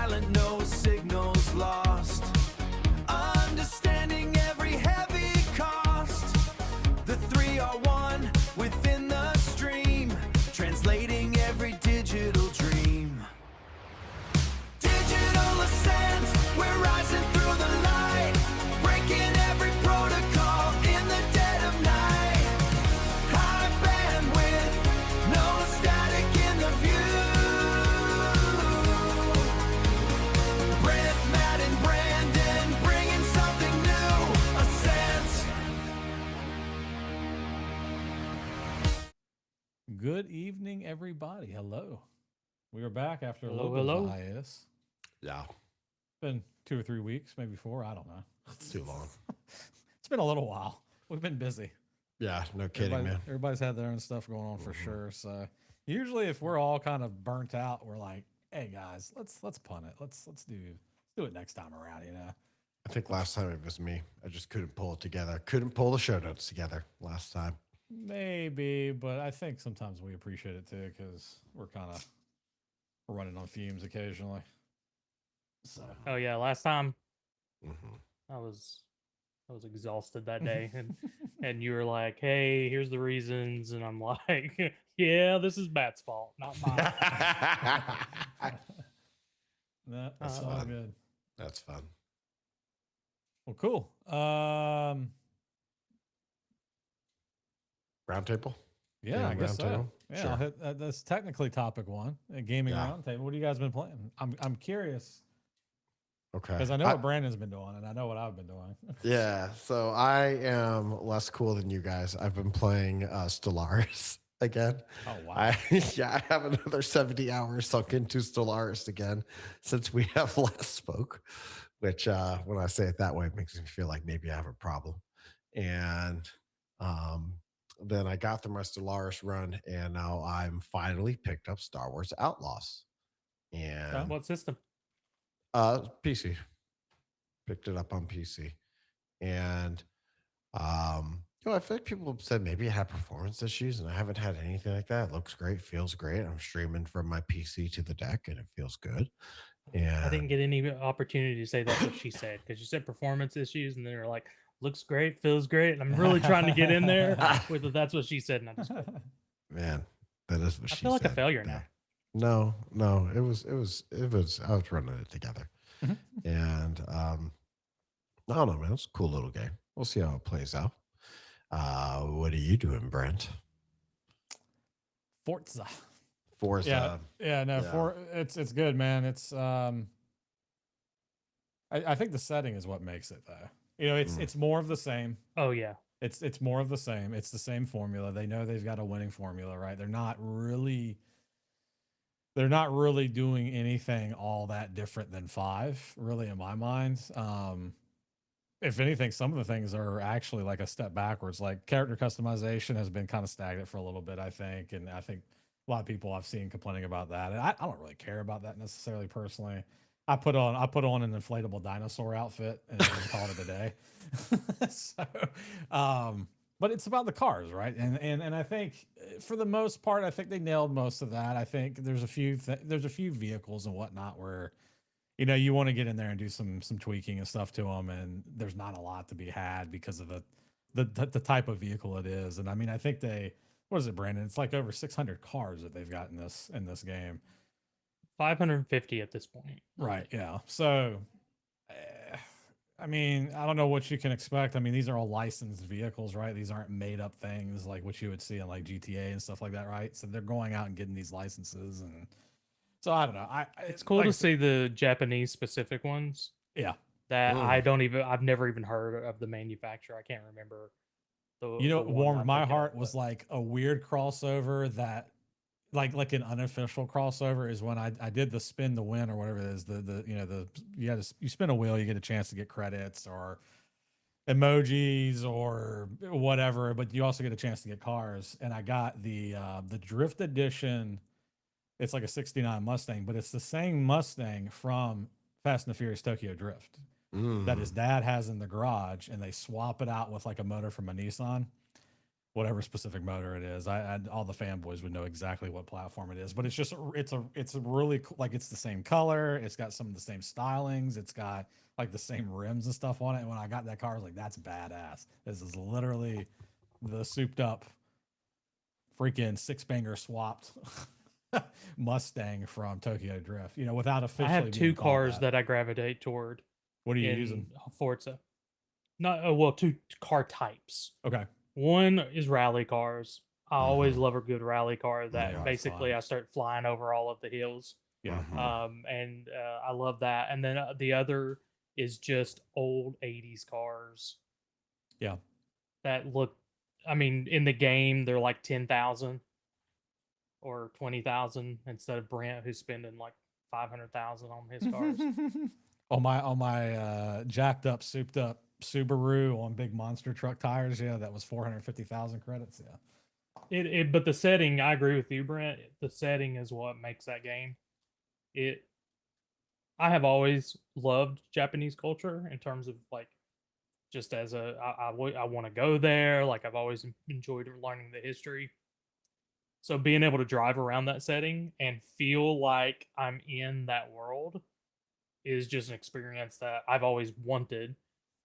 silent, no signals lost. Understanding every heavy cost. The three are one within the stream, translating every digital dream. Digital ascent, we're rising through the light, breaking every protocol in the dead of night. High bandwidth, no static in the view. Brent, Matt, and Brandon bringing something new. Ascent. Good evening, everybody. Hello. We are back after a Hello, little bit of hello. a hiatus. Yeah, Been 2 or 3 weeks, maybe 4. I don't know. it's too long. It's been a little while. We've been busy. Yeah, no kidding, man. Everybody's had their own stuff going on for sure. So usually, if we're all kind of burnt out, we're like, "Hey guys, let's punt it. Let's do it next time around." You know. I think last time it was me. I just couldn't pull it together. Couldn't pull the show notes together last time. Maybe, but I think sometimes we appreciate it too because we're kind of running on fumes occasionally. So Oh yeah, last time Mm-hmm. I was exhausted that day, and you were like, "Hey, here's the reasons," and I'm like, "Yeah, this is Matt's fault, not mine." no, that's Uh, all fun. good. That's fun. Well, cool. Roundtable? Yeah, Yeah, I guess so. roundtable? Yeah, Sure. I'll hit, that's technically topic one, a gaming Yeah. roundtable. What have you guys been playing? I'm curious Okay. because I know what Brandon's been doing, and I know what I've been doing. Yeah, so I am less cool than you guys. I've been playing Stellaris again. Oh wow! I have another 70 hours sunk into Stellaris again since we have last spoke, which when I say it that way, it makes me feel like maybe I have a problem. And then I got through my Stellaris run, and now I'm finally picked up Star Wars Outlaws. And what system? PC. Picked it up on PC. And I feel like people have said maybe I had performance issues, and I haven't had anything like that. It looks great, feels great. I'm streaming from my PC to the deck, and it feels good. And I didn't get any opportunity to say that's what she said because you said performance issues, and then you're like, "Looks great, feels great," and I'm really trying to get in there with the, that's what she said, and I just quit. man, that is what I she feel like a said failure now. there. No, it was I was running it together. And I don't know, man. It's a cool little game. We'll see how it plays out. What are you doing, Brent? Forza. Forza. It's good, man. It's I think the setting is what makes it though. You know, it's more of the same. Oh yeah, It's more of the same. It's the same formula. They know they've got a winning formula, right? They're not really doing anything all that different than 5, really, in my mind. If anything, some of the things are actually like a step backwards. Like character customization has been kind of stagnant for a little bit, I think. And I think a lot of people I've seen complaining about that. And I don't really care about that necessarily personally. I put on an inflatable dinosaur outfit and call it a day. But it's about the cars, right? And I think for the most part, I think they nailed most of that. I think there's a few vehicles and whatnot where, you know, you want to get in there and do some tweaking and stuff to them, and there's not a lot to be had because of the type of vehicle it is. And I mean, I think what is it, Brandon? It's like over 600 cars that they've got in this game. 550 at this point. Right. Yeah. So, I mean, I don't know what you can expect. I mean, these are all licensed vehicles, right? These aren't made up things like what you would see in like GTA and stuff like that, right? So they're going out and getting these licenses, and so I don't know. It's cool to see the Japanese specific ones. Yeah. That I've never even heard of the manufacturer. I can't remember. You know, what warmed my heart was like a weird crossover that, like an unofficial crossover, is when I did the spin to win or whatever it is. You spin a wheel, you get a chance to get credits or emojis or whatever, but you also get a chance to get cars. And I got the Drift Edition. It's like a '69 Mustang, but it's the same Mustang from Fast and the Furious Tokyo Drift that his dad has in the garage, and they swap it out with like a motor from a Nissan. whatever specific motor it is. I all the fanboys would know exactly what platform it is, but it's a really like it's the same color. It's got some of the same stylings. It's got like the same rims and stuff on it. And when I got that car, I was like, that's badass. This is literally the souped up freaking six-banger swapped Mustang from Tokyo Drift. Without officially. I have being two called cars that I gravitate toward What are you in using? Forza. Not two car types. Okay. One is rally cars. I always Mhm. love a good rally car They that are basically fun. I start flying over all of the hills. Yeah. Mhm. And I love that. And then the other is just old 80s cars Yeah. that look, I mean, in the game, they're like 10,000 or 20,000 instead of Brent, who's spending like 500,000 on his cars. on my jacked up, souped up Subaru on big monster truck tires. Yeah, that was 450,000 credits. Yeah. But the setting, I agree with you, Brent. The setting is what makes that game. I have always loved Japanese culture in terms of like just as I want to go there. Like I've always enjoyed learning the history. So being able to drive around that setting and feel like I'm in that world is just an experience that I've always wanted,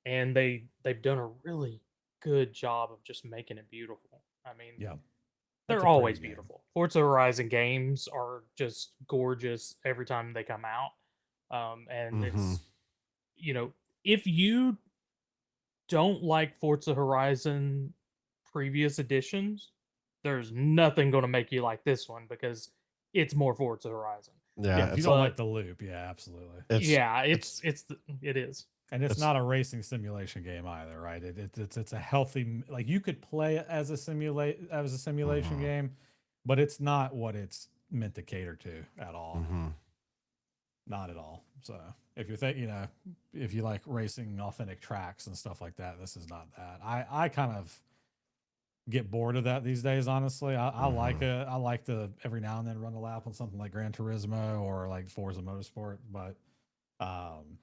and they've done a really good job of just making it beautiful. I mean, Yeah. they're That's a pretty always game. beautiful. Forza Horizon games are just gorgeous every time they come out. And Mhm. it's, if you don't like Forza Horizon previous editions, there's nothing going to make you like this one because it's more Forza Horizon. Yeah. Yeah, If you it's don't like But the loop, yeah, absolutely. yeah, it's it is. And it's It's- not a racing simulation game either, right? It's a healthy, like you could play it as a simulation Mhm. game, but it's not what it's meant to cater to at all. Mhm. Not at all. So if you're if you like racing authentic tracks and stuff like that, this is not that. I kind of get bored of that these days, honestly. I like it. I like to every now and then run a lap on something like Gran Turismo or like Forza Motorsport, but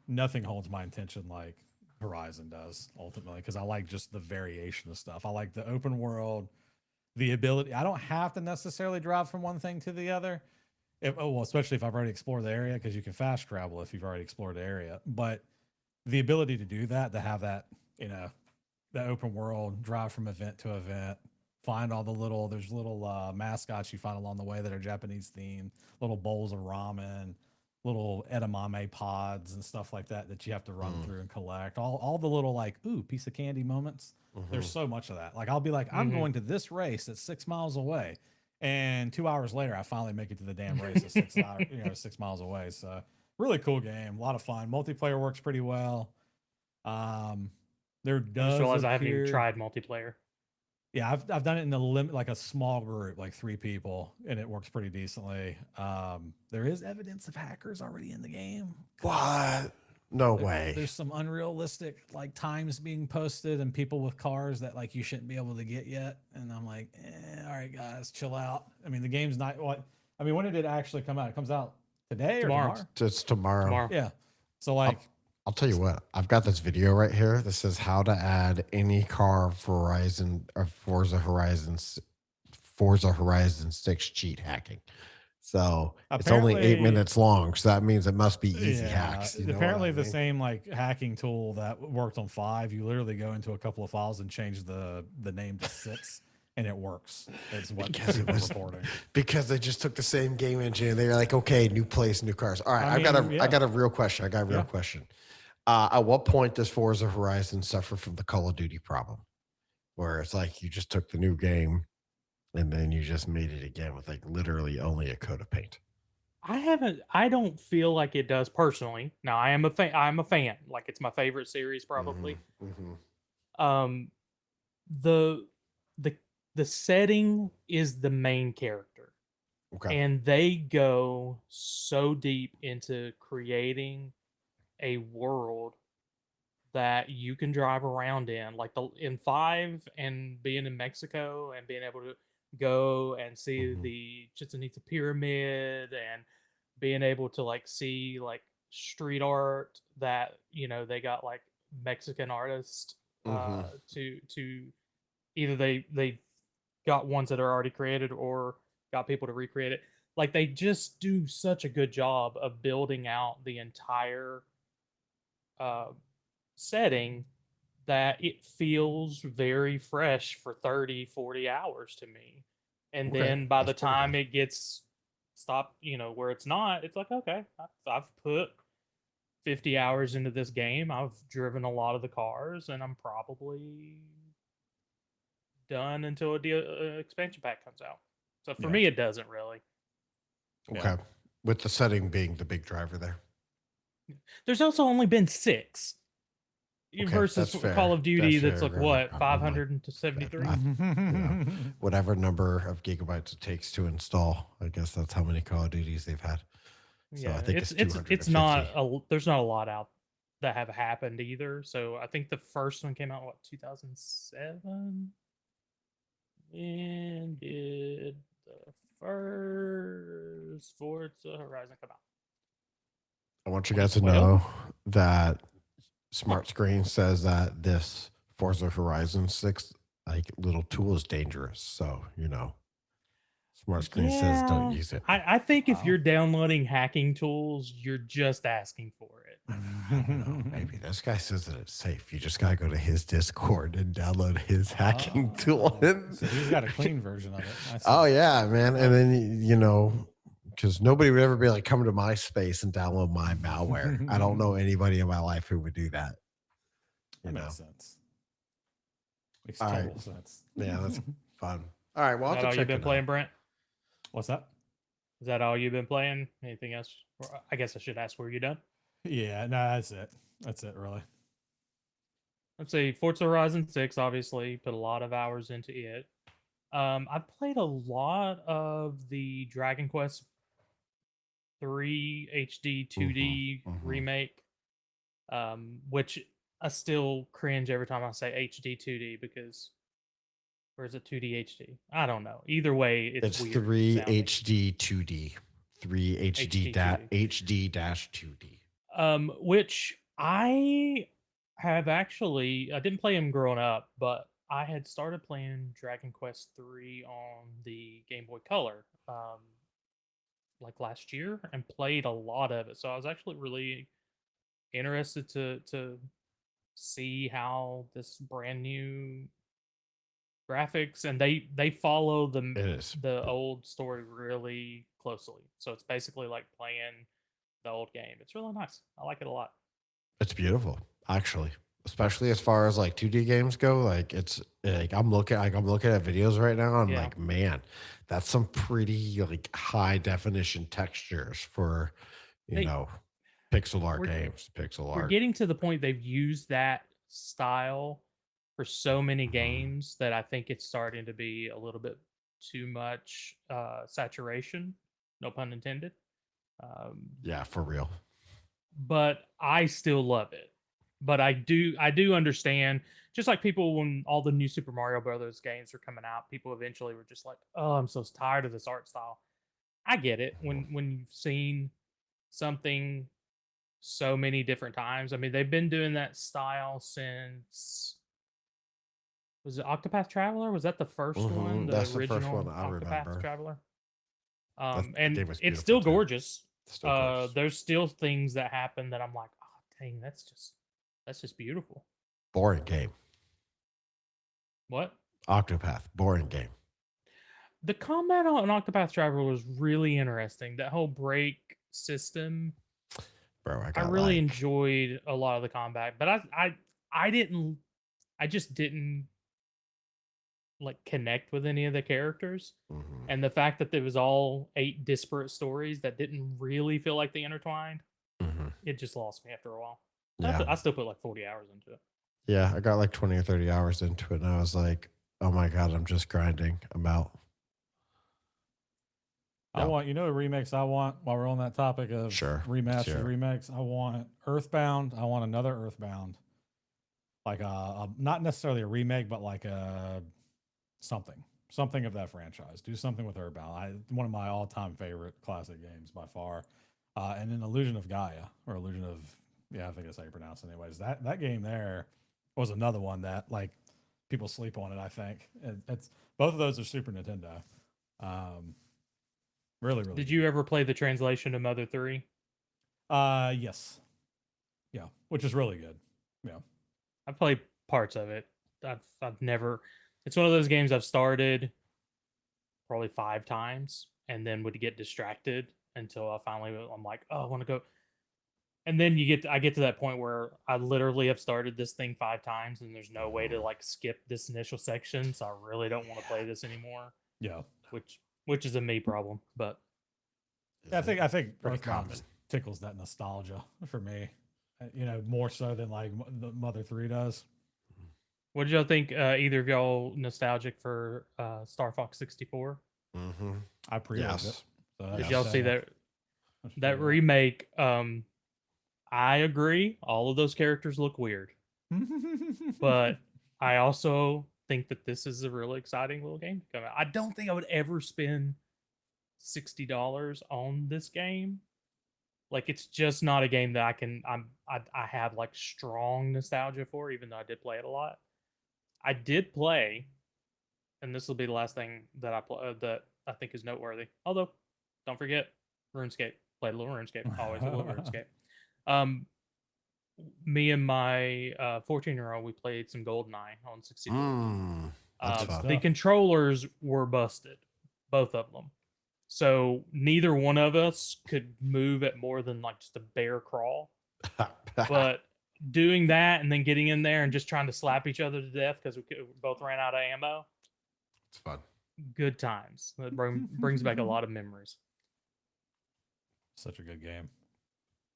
nothing holds my attention like Horizon does ultimately, because I like just the variation of stuff. I like the open world, the ability. I don't have to necessarily drive from one thing to the other. Especially if I've already explored the area, because you can fast travel if you've already explored the area. But the ability to do that, to have that, the open world, drive from event to event, find all there's little mascots you find along the way that are Japanese themed, little bowls of ramen, little edamame pods and stuff like that you have to run through and collect. All the little like, ooh, piece of candy moments. There's so much of that. Like I'll be like, I'm going to this race that's 6 miles away. And 2 hours later, I finally make it to the damn race at 6 hours, 6 miles away. So really cool game, a lot of fun. Multiplayer works pretty well. There I does just realized I haven't even appear, tried multiplayer. yeah, I've done it in the limit, like a small group, like 3 people, and it works pretty decently. There is evidence of hackers already in the game. What? No way. There's some unrealistic like times being posted and people with cars that like you shouldn't be able to get yet. And I'm like, all right, guys, chill out. I mean, the game's not what. I mean, when did it actually come out? It comes out today or Tomorrow. tomorrow? It's tomorrow. Tomorrow. Yeah. So like, I'll tell you what. I've got this video right here that says how to add any car Verizon or Forza Horizon 6 cheat hacking. So it's only 8 Apparently- minutes long, so that means it must be easy hacks. You know what apparently I the mean? same like hacking tool that worked on 5, you literally go into a couple of files and change the name to 6 and it works. It's what Because it people are was- reporting. Because they just took the same game engine and they're like, okay, new place, new cars. All right, I I got mean, a real question. I got a real Yeah. question. At what point does Forza Horizon suffer from the Call of Duty problem, where it's like you just took the new game and then you just made it again with like literally only a coat of paint? I don't feel like it does personally. Now I'm a fan. Like it's my favorite series probably. Mhm. The the setting is the main character. Okay. And they go so deep into creating a world that you can drive around in, like in 5 and being in Mexico and being able to go and see Mhm. the Chichen Itza pyramid and being able to like see like street art that they got like Mexican artists Mhm. to either they got ones that are already created or got people to recreate it. Like they just do such a good job of building out the entire uh, setting that it feels very fresh for 30, 40 hours to me. And Okay, then by the that's pretty time good. it gets stopped, where it's not, it's like, okay, I've put 50 hours into this game. I've driven a lot of the cars, and I'm probably done until expansion pack comes out. So for Yeah. me, it doesn't really. Okay. With the setting being the big driver there. There's also only been 6 Okay, versus that's fair. Call of Duty. That's fair. like what, I'm like, 573? whatever number of gigabytes it takes to install. I guess that's how many Call of Duties they've had. So I think it's 250. it's not there's not a lot out that have happened either. So I think the first one came out what, 2007. When did the first Forza Horizon come out? I want you guys to 2012? know that Smart Screen says that this Forza Horizon 6 like little tool is dangerous. So, Smart Screen says don't use it. I think if Wow. you're downloading hacking tools, you're just asking for it. I don't know. Maybe this guy says that it's safe. You just gotta go to his Discord and download his hacking tool. So he's got a clean version of it. I see. Oh yeah, man. And then because nobody would ever be like, come to my space and download my malware. I don't know anybody in my life who would do that. That makes sense. Makes All total right. sense. Yeah, that's fun. All right, well, Is I'll that have all to you've check been it playing, out. Brent? What's that? Is that all you've been playing? Anything else? Or I guess I should ask, were you done? Yeah, no, that's it. That's it, really. Let's see. Forza Horizon 6, obviously, put a lot of hours into it. I played a lot of the Dragon Quest 3 HD 2D remake, which I still cringe every time I say HD 2D because, or is it 2D HD? I don't know. Either way, it's weird. 3 sounding. HD 2D, 3 HD HD dash 2D. Which I have actually, I didn't play him growing up, but I had started playing Dragon Quest 3 on the Game Boy Color, like last year, and played a lot of it. So I was actually really interested to see how this brand new graphics, and they follow the old story really closely. So it's basically like playing the old game. It's really nice. I like it a lot. It's beautiful, actually, especially as far as like 2D games go. Like it's like I'm looking at videos right now. And like, man, that's some pretty like high definition textures for pixel art games. Pixel art. We're getting to the point they've used that style for so many games that I think it's starting to be a little bit too much saturation. No pun intended. Yeah, for real. But I still love it. But I do understand, just like people when all the new Super Mario Brothers games are coming out, people eventually were just like, "Oh, I'm so tired of this art style." I get it when you've seen something so many different times. I mean, they've been doing that style since, was it Octopath Traveler? Was that the first one? The That's original the first one I Octopath remember. Traveler. That And game was it's still beautiful, too. gorgeous. It's still gorgeous. There's still things that happen that I'm like, oh dang, that's just beautiful. Boring game. What? Octopath, boring game. The combat on Octopath Traveler was really interesting. That whole break system, Bro, I really enjoyed a lot of the combat, but I just didn't like connect with any of the characters. And the fact that there was all 8 disparate stories that didn't really feel like they intertwined, it just lost me after a while. Yeah. I still put like 40 hours into it. Yeah, I got like 20 or 30 hours into it, and I was like, oh my God, I'm just grinding. I'm out. I want, the remakes I want while we're on that topic of remastered remakes. I want Earthbound. I want another Earthbound. Like not necessarily a remake, but like something of that franchise. Do something with Earthbound. One of my all-time favorite classic games by far. And then Illusion of Gaia, or Illusion of, I think that's how you pronounce it anyways. That game there was another one that like people sleep on it. I think it's both of those are Super Nintendo. Really, really. Did you ever play the translation of Mother 3? Yes. Yeah, which is really good. Yeah. I played parts of it. I've never. It's one of those games I've started probably 5 times and then would get distracted until I'm like, oh, I want to go. And then I get to that point where I literally have started this thing 5 times and there's no way to like skip this initial section, so I really don't want to play this anymore. Yeah. Which is a me problem, but Yeah, I think Pretty Earthbound common. tickles that nostalgia for me. More so than like the Mother 3 does. what did y'all think? Either of y'all nostalgic for Star Fox 64? Mm-hmm. I pre-ordered Yes. it. So Did that's y'all see that remake? I agree. All of those characters look weird, but I also think that this is a really exciting little game to come out. I don't think I would ever spend $60 on this game. Like, it's just not a game that I have like strong nostalgia for, even though I did play it a lot. I did play, and this will be the last thing that that I think is noteworthy. Although, don't forget RuneScape. Played a little RuneScape. Always a little RuneScape. Me and my 14-year-old, we played some GoldenEye on 64. That's fun. The controllers were busted, both of them. So neither one of us could move at more than like just a bare crawl. But doing that and then getting in there and just trying to slap each other to death because we both ran out of ammo. It's fun. Good times. That brings back a lot of memories. Such a good game.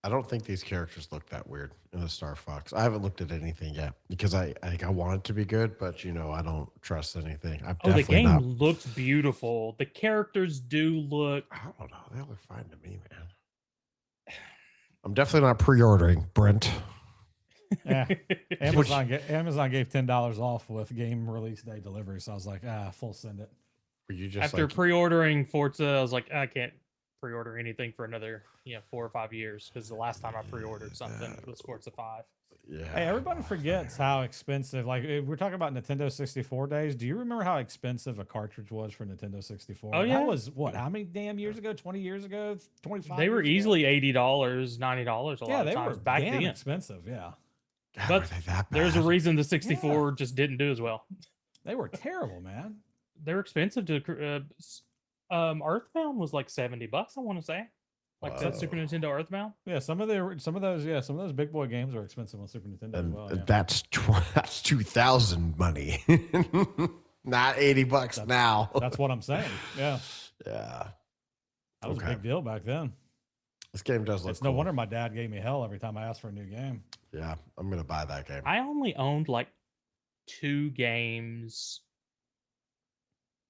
I don't think these characters look that weird in the Star Fox. I haven't looked at anything yet because I want it to be good, but I don't trust anything. The game looks beautiful. The characters do look. I don't know. They look fine to me, man. I'm definitely not pre-ordering, Brent. Yeah. Amazon gave $10 off with game release day delivery, so I was like, full send it. Were you just after pre-ordering Forza? I was like, I can't pre-order anything for another 4 or 5 years because the last time I pre-ordered something was Forza 5. Yeah. Hey, everybody forgets how expensive. Like, if we're talking about Nintendo 64 days. Do you remember how expensive a cartridge was for Nintendo 64? Oh yeah, that was what? How many damn years ago? 20 years ago? 25. They were years easily $80, $90 a lot of times back damn then. expensive. Yeah, God, but were they that bad? there's a reason the 64 just didn't do as well. they were terrible, man. They're expensive to. Earthbound was like $70, I want to say. Like that Super Nintendo Earthbound. Yeah, some of those big boy games are expensive on Super Nintendo as well. Yeah. That's 2000 money, not $80 now. That's what I'm saying. Yeah, Yeah. that was a big deal back then. This game does look It's cool. no wonder my dad gave me hell every time I asked for a new game. Yeah, I'm gonna buy that game. I only owned like 2 games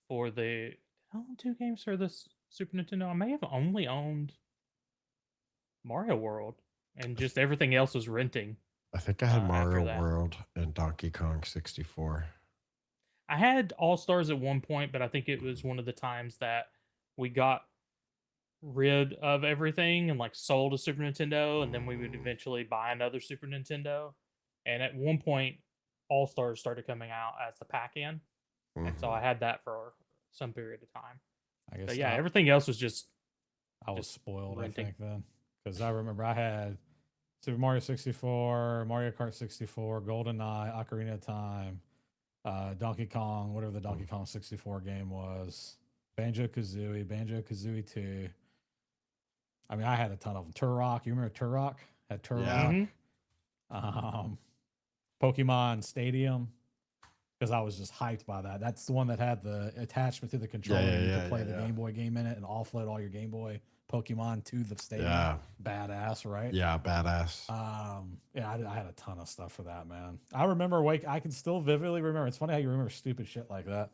for the. I owned 2 games for this Super Nintendo. I may have only owned Mario World, and just everything else was renting. I think I had after Mario that. World and Donkey Kong 64. I had All Stars at one point, but I think it was one of the times that we got rid of everything and like sold a Super Nintendo, and then we would eventually buy another Super Nintendo. And at one point, All Stars started coming out as the pack-in, and so I had that for some period of time. I guess. But yeah, everything else was just. I was just spoiled. renting. I think then, because I remember I had Super Mario 64, Mario Kart 64, GoldenEye, Ocarina of Time, Donkey Kong, whatever the Donkey Kong 64 game was, Banjo-Kazooie, Banjo-Kazooie 2. I mean, I had a ton of them. Turok, you remember Turok? Had Turok. Yeah. Pokemon Stadium, because I was just hyped by that. That's the one that had the attachment to the controller. You could play the Game Boy game in it and offload all your Game Boy Pokemon to the stadium. Yeah. Badass, right? Yeah, badass. Yeah, I had a ton of stuff for that, man. I remember I can still vividly remember. It's funny how you remember stupid shit like that.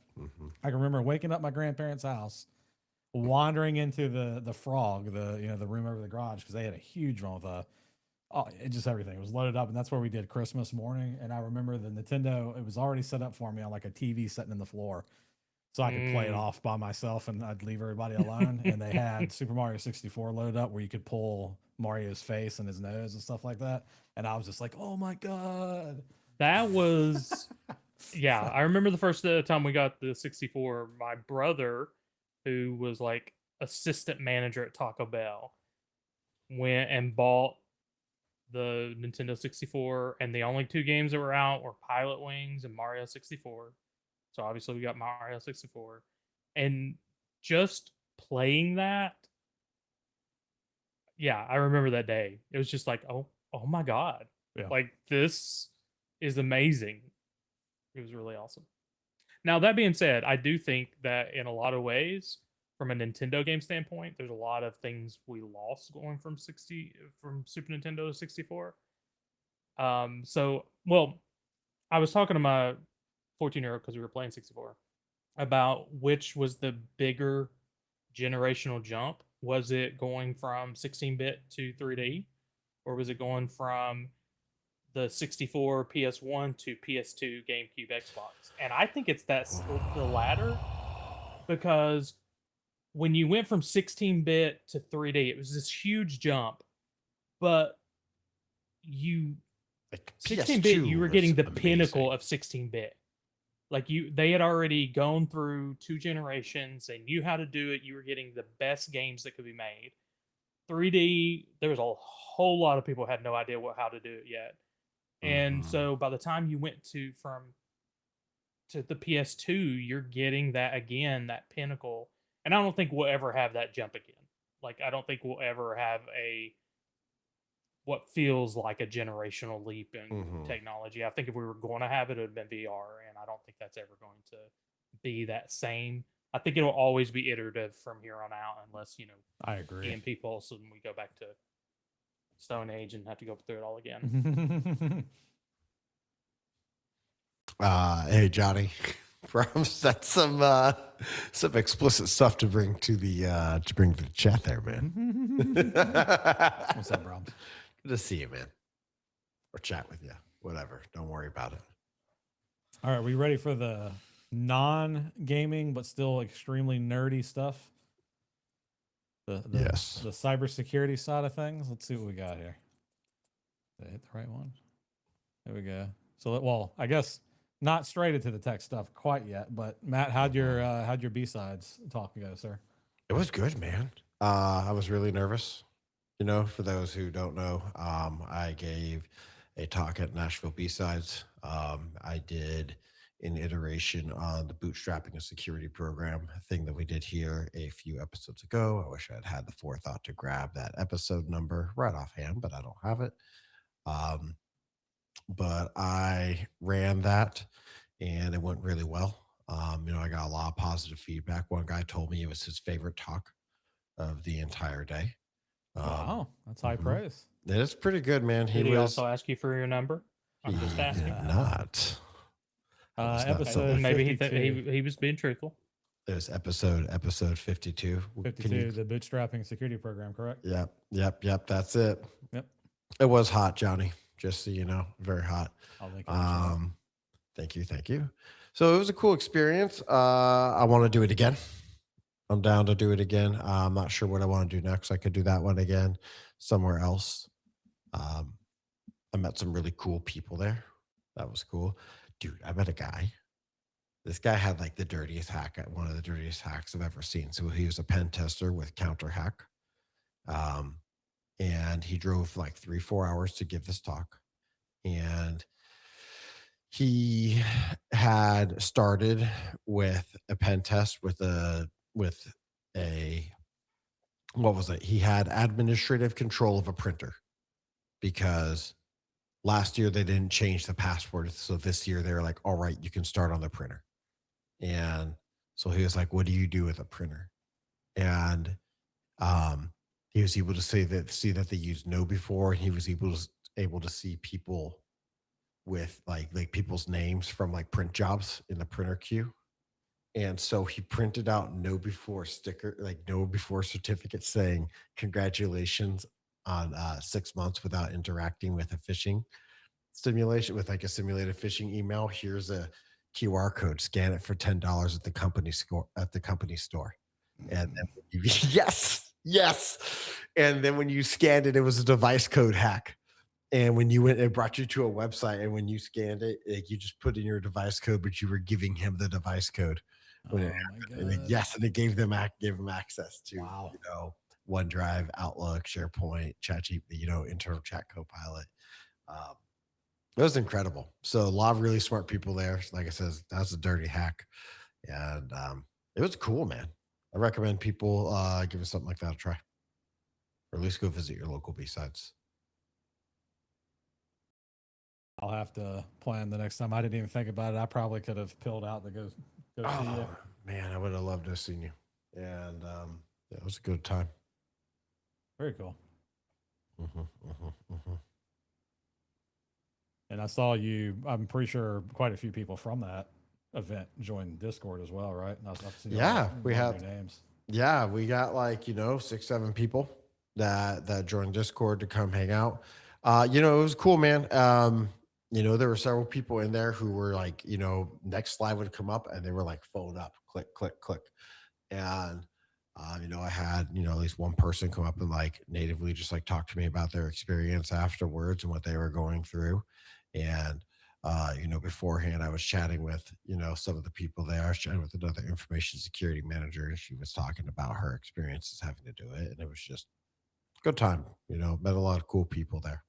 I can remember waking up my grandparents' house, wandering into the Frog, the room over the garage, because they had a huge one with just everything. It was loaded up, and that's where we did Christmas morning. And I remember the Nintendo, it was already set up for me on like a TV sitting in the floor. So I could play it off by myself and I'd leave everybody alone. And they had Super Mario 64 loaded up where you could pull Mario's face and his nose and stuff like that. And I was just like, oh my God. That was Yeah, I remember the first time we got the 64. My brother, who was like assistant manager at Taco Bell, went and bought the Nintendo 64, and the only two games that were out were Pilot Wings and Mario 64. So obviously we got Mario 64, and just playing that, yeah, I remember that day. It was just like, oh my god, Yeah. like this is amazing. It was really awesome. Now that being said, I do think that in a lot of ways, from a Nintendo game standpoint, there's a lot of things we lost going from Super Nintendo to 64. So well, I was talking to my 14-year-old because we were playing 64 about which was the bigger generational jump. Was it going from 16-bit to 3D, or was it going from the 64 PS1 to PS2 GameCube Xbox? And I think it's the latter, because when you went from 16-bit to 3D, it was this huge jump, but you Like 16-bit, you PS2 were getting was the pinnacle amazing. of 16-bit. Like they had already gone through 2 generations. They knew how to do it. You were getting the best games that could be made. 3D, there was a whole lot of people had no idea how to do it yet. And so by the time you went to the PS2, you're getting that again, that pinnacle. And I don't think we'll ever have that jump again. Like I don't think we'll ever have what feels like a generational leap in technology. I think if we were going to have it, it would have been VR, and I don't think that's ever going to be that same. I think it'll always be iterative from here on out, unless I agree. EMP pulse and we go back to Stone Age and have to go through it all again. Hey Johnny, that's some explicit stuff to bring to the chat there, man. What's up, Brahms? Good to see you, man. Or chat with you. Whatever. Don't worry about it. All right, we ready for the non-gaming but still extremely nerdy stuff? Yes. The cybersecurity side of things. Let's see what we got here. Did I hit the right one? There we go. So, well, I guess not straight into the tech stuff quite yet, but Matt, how'd your BSides talk go, sir? It was good, man. I was really nervous. For those who don't know, I gave a talk at Nashville BSides. I did an iteration on the bootstrapping a security program thing that we did here a few episodes ago. I wish I'd had the forethought to grab that episode number right offhand, but I don't have it. But I ran that and it went really well. I got a lot of positive feedback. One guy told me it was his favorite talk of the entire day. Wow, that's high praise. It's pretty good, man. Did he also ask you for your number? I'm just asking. Did not. Episode maybe 52. he was being truthful. It was episode 52. 52, the bootstrapping security program, correct? Yep. That's it. Yep. It was hot, Johnny. Just so you know, very hot. I'll link it. Thank you. So it was a cool experience. I want to do it again. I'm down to do it again. I'm not sure what I want to do next. I could do that one again somewhere else. I met some really cool people there. That was cool. Dude, I met a guy. This guy had like the dirtiest hack, one of the dirtiest hacks I've ever seen. So he was a pen tester with Counter Hack. And he drove like 3-4 hours to give this talk. And he had started with a pen test with a what was it? He had administrative control of a printer because last year they didn't change the password. So this year they were like, all right, you can start on the printer. And so he was like, what do you do with a printer? And he was able to see that they used no before. He was able to see people with like people's names from like print jobs in the printer queue. And so he printed out no before sticker, like no before certificate saying congratulations on 6 months without interacting with a phishing simulation, with like a simulated phishing email. Here's a QR code, scan it for $10 at the company store. And then yes. And then when you scanned it, it was a device code hack. And when you went, it brought you to a website, and when you scanned it, like, you just put in your device code, but you were giving him the device code when it Oh my happened. And god. yes, and it gave them access to Wow. OneDrive, Outlook, SharePoint, ChatGPT, internal chat copilot. Um, it was incredible. So a lot of really smart people there. Like I said, that's a dirty hack, and it was cool, man. I recommend people give us something like that a try, or at least go visit your local BSides. I'll have to plan the next time. I didn't even think about it. I probably could have pilled out to go see you. Oh man, I would have loved to have seen you, and it was a good time. Very cool. Mm-hmm. And I saw you. I'm pretty sure quite a few people from that event joined Discord as well, right? I've seen Yeah, we have names. Yeah, we got 6, 7 people that joined Discord to come hang out. It was cool, man. There were several people in there who were next slide would come up and they were like phone up, click, click, click. And I had, at least one person come up and natively just talk to me about their experience afterwards and what they were going through. And beforehand I was chatting with, some of the people there. I was chatting with another information security manager, and she was talking about her experiences having to do it. And it was just a good time, met a lot of cool people there.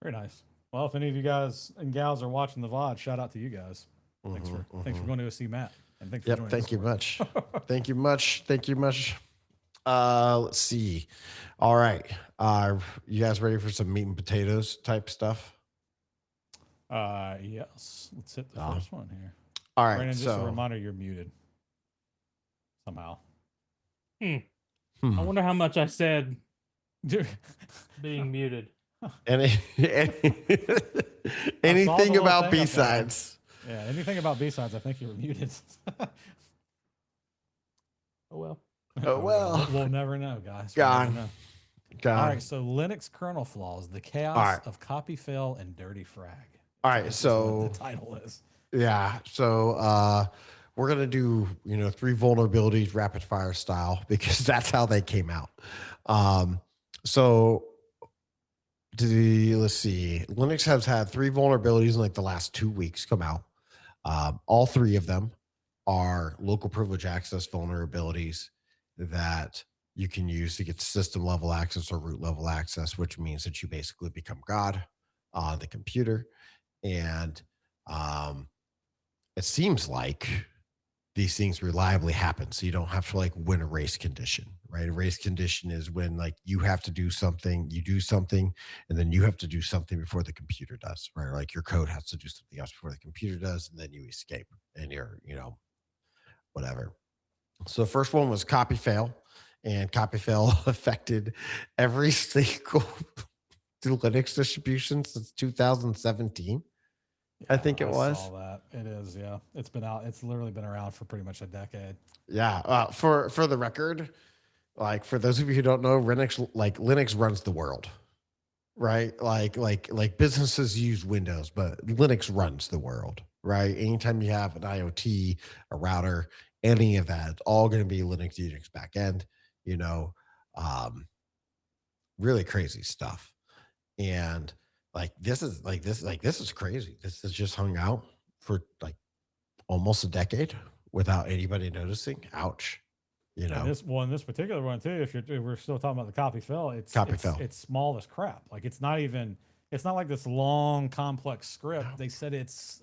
Very nice. Well, if any of you guys and gals are watching the VOD, shout out to you guys. Thanks for going to go see Matt. And thanks for joining. Thank you much. Thank you much. Thank you much. Let's see. All right. You guys ready for some meat and potatoes type stuff? Yes. Let's hit the first one here. All right. Brandon, just a reminder, you're muted somehow. I wonder how much I said being muted. Anything about BSides? Yeah, anything about BSides, I think you were muted. Oh well. We'll never know, guys. God. All right, so Linux kernel flaws, the chaos of copy fail and dirty frag. All right, so the title is. Yeah, so we're gonna do 3 vulnerabilities rapid fire style because that's how they came out. Let's see. Linux has had 3 vulnerabilities in the last 2 weeks come out. All 3 of them are local privilege access vulnerabilities that you can use to get system level access or root level access, which means that you basically become God on the computer. And it seems like these things reliably happen. So you don't have to win a race condition, right? A race condition is when you have to do something, you do something, and then you have to do something before the computer does, right? Your code has to do something else before the computer does, and then you escape and you're, whatever. So the first one was copy fail, and copy fail affected every single Linux distribution since 2017. I think it was. I saw that. It is, yeah. It's been out. It's literally been around for pretty much a decade. Yeah. For the record, for those of you who don't know, Linux runs the world, right? Like businesses use Windows, but Linux runs the world, right? Anytime you have an IoT, a router, any of that, it's all going to be Linux backend. Really crazy stuff. And this is crazy. This has just hung out for almost a decade without anybody noticing. Ouch. In this particular one too, if we're still talking about the copy fail, it's small as crap. It's not like this long complex script. They said it's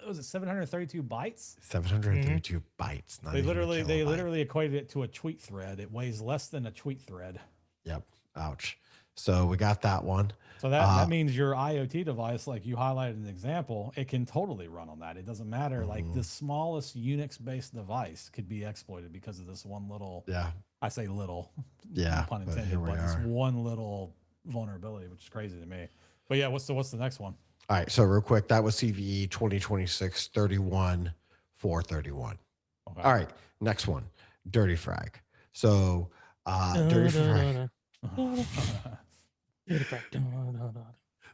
was it 732 bytes? 732 bytes. They literally equated it to a tweet thread. It weighs less than a tweet thread. Yep. Ouch. So we got that one. So that means your IoT device, like you highlighted an example, it can totally run on that. It doesn't matter. The smallest Unix-based device could be exploited because of this one little. Yeah. I say little. Yeah. Pun intended. But this one little vulnerability, which is crazy to me. But yeah, what's the next one? All right. So real quick, that was CVE 2026-31-431. Okay. All right. Next one, dirty frag. So dirty frag.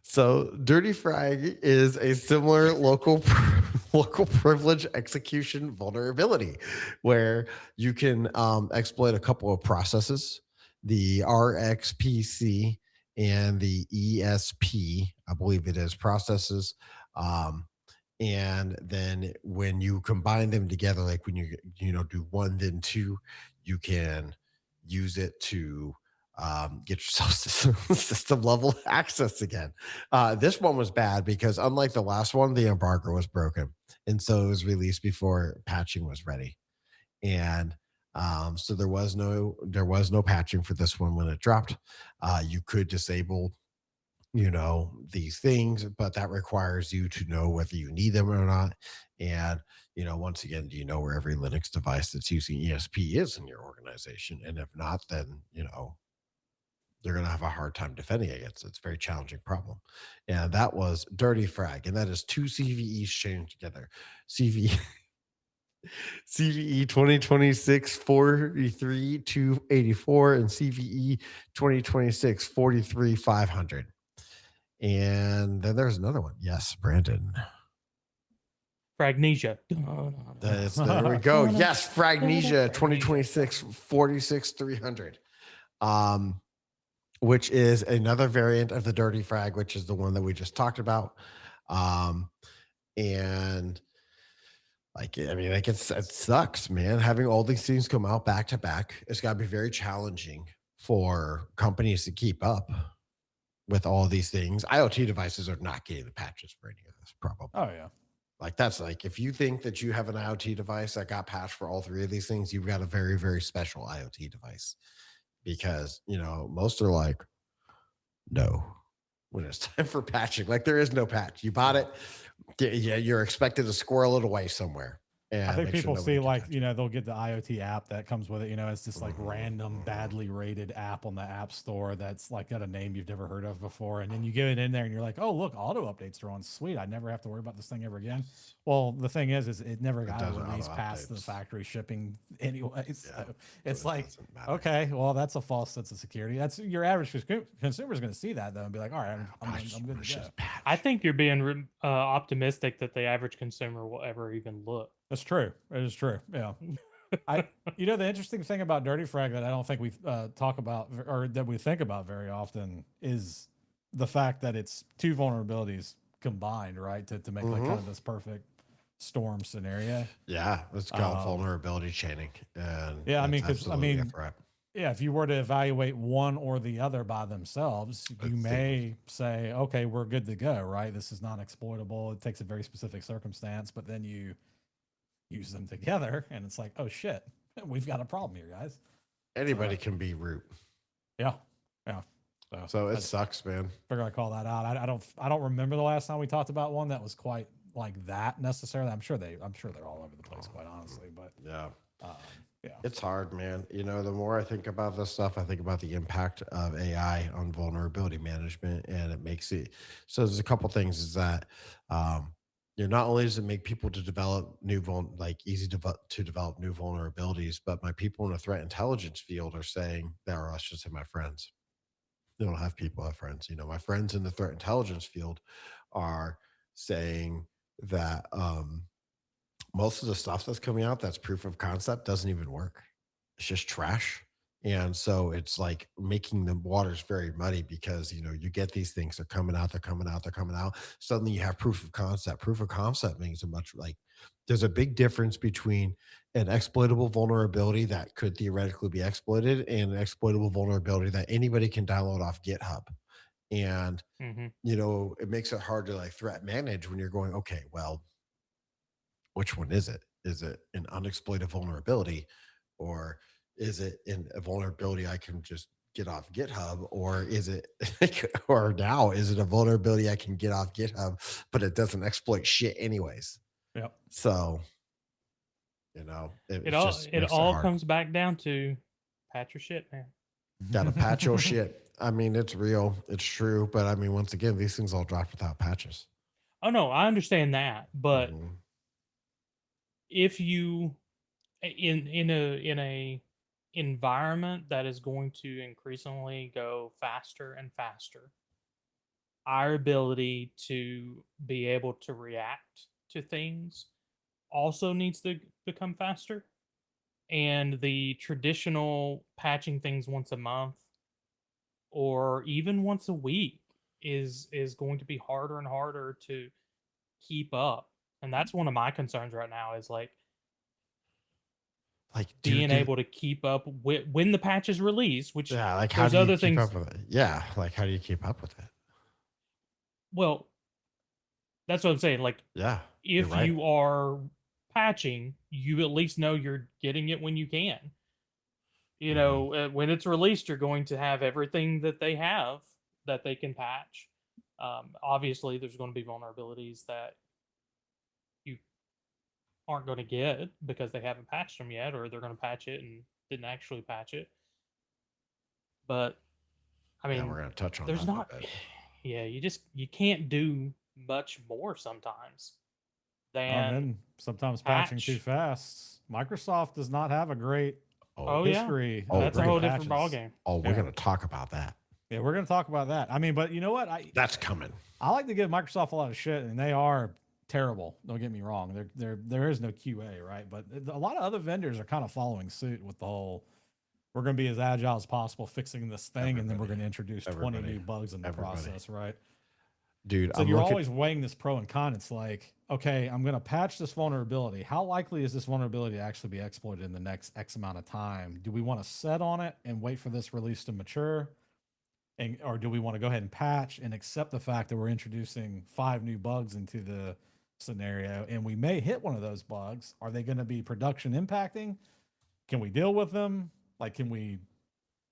So dirty frag is a similar local privilege execution vulnerability where you can exploit a couple of processes, the RxPC and the ESP, I believe it is, processes. And then when you combine them together, like when you do one then two, you can use it to get yourself system level access again. This one was bad because unlike the last one, the embargo was broken, and so it was released before patching was ready. And so there was no patching for this one when it dropped. You could disable these things, but that requires you to know whether you need them or not. And once again, do you know where every Linux device that's using ESP is in your organization? And if not, then they're going to have a hard time defending against it. It's a very challenging problem. And that was Dirty Frag, and that is two CVEs chained together. CVE CVE 2026 43 284 and CVE 2026 43 500. And then there's another one. Yes, Brandon. Fragnesia. There we go. Yes, Fragnesia 2026 46 300. Which is another variant of the Dirty Frag, which is the one that we just talked about. And it sucks, man. Having all these things come out back to back, it's got to be very challenging for companies to keep up with all these things. IoT devices are not getting the patches for any of this, probably. Oh yeah. That's like, if you think that you have an IoT device that got patched for all three of these things, you've got a very, very special IoT device, because most are like, no, when it's time for patching, like there is no patch. You bought it, yeah, you're expected to squirrel it away somewhere. And I think make sure people nobody see can like, touch it. theyey'll get the IoT app that comes with it. It's this like random badly rated app on the app store that's like got a name you've never heard of before. And then you get it in there and you're like, oh, look, auto updates are on. Sweet. I never have to worry about this thing ever again. Well, the thing is it never got doesn't released past the auto-updates. factory shipping anyways. Yeah, So it's so it like, doesn't matter. okay, well, that's a false sense of security. That's your average consumer is going to see that though and be like, all right, I'm good to go. I think you're being optimistic that the average consumer will ever even look. That's true. It is true. Yeah. The interesting thing about Dirty Frag that I don't think we talk about or that we think about very often is the fact that it's two vulnerabilities combined, right? To make like kind of this perfect storm scenario. Yeah, it's called vulnerability chaining. And yeah, I mean, it's because absolutely a threat. yeah, if you were to evaluate one or the other by themselves, you may say, okay, we're good to go, right? This is not exploitable. It takes a very specific circumstance, but then you use them together and it's like, oh shit, we've got a problem here, guys. Anybody can be root. Yeah. So it sucks, man. Figure I call that out. I don't remember the last time we talked about one that was quite like that necessarily. I'm sure they're all over the place, quite honestly. But yeah. Yeah. It's hard, man. The more I think about this stuff, I think about the impact of AI on vulnerability management, and it makes it so. There's a couple things is that not only does it make people to develop easy to develop new vulnerabilities, but my people in the threat intelligence field are saying that, or I should say my friends. They don't have people, have friends. My friends in the threat intelligence field are saying that most of the stuff that's coming out that's proof of concept doesn't even work. It's just trash. And so it's like making the waters very muddy, because you get these things, they're coming out. Suddenly you have proof of concept. Proof of concept means there's a big difference between an exploitable vulnerability that could theoretically be exploited and an exploitable vulnerability that anybody can download off GitHub. And it makes it hard to threat manage when you're going, okay, well, which one is it? Is it an unexploited vulnerability, or is it in a vulnerability I can just get off GitHub, or is it or now is it a vulnerability I can get off GitHub, but it doesn't exploit shit anyways? Yep. So it all comes back down to patch your shit, man. Gotta patch your shit. I mean, it's real, it's true, but I mean, once again, these things all drop without patches. Oh no, I understand that, but if you in a environment that is going to increasingly go faster and faster, our ability to be able to react to things also needs to become faster. And the traditional patching things once a month or even once a week is going to be harder and harder to keep up. And that's one of my concerns right now is like being able to keep up when the patch is released, which yeah, like how there's do you other keep things. up with it? Yeah, like how do you keep up with it? Well, that's what I'm saying. Like, Yeah, if right. you are patching, you at least know you're getting it when you can. You know, when it's released, you're going to have everything that they have that they can patch. Obviously, there's going to be vulnerabilities that you aren't going to get because they haven't patched them yet, or they're going to patch it and didn't actually patch it. But I Yeah, mean, we're gonna touch on there's that not. a bit. Yeah, you can't do much more sometimes And than then sometimes patching too patch. fast. Microsoft does not have a great Oh yeah, history. that's a of whole great different patches. ballgame. Oh, we're Yeah. gonna talk about that. Yeah, we're gonna talk about that. I mean, but you know what? That's coming. I like to give Microsoft a lot of shit, and they are terrible. Don't get me wrong. There is no QA, right? But a lot of other vendors are kind of following suit with the whole. We're going to be as agile as possible, fixing this thing, and then we're going to introduce 20 new bugs in the process, right? Dude, So you're always weighing this pro and con. It's like, okay, I'm going to patch this vulnerability. How likely is this vulnerability to actually be exploited in the next X amount of time? Do we want to set on it and wait for this release to mature? Or do we want to go ahead and patch and accept the fact that we're introducing 5 new bugs into the scenario, and we may hit one of those bugs? Are they going to be production impacting? Can we deal with them? Like, can we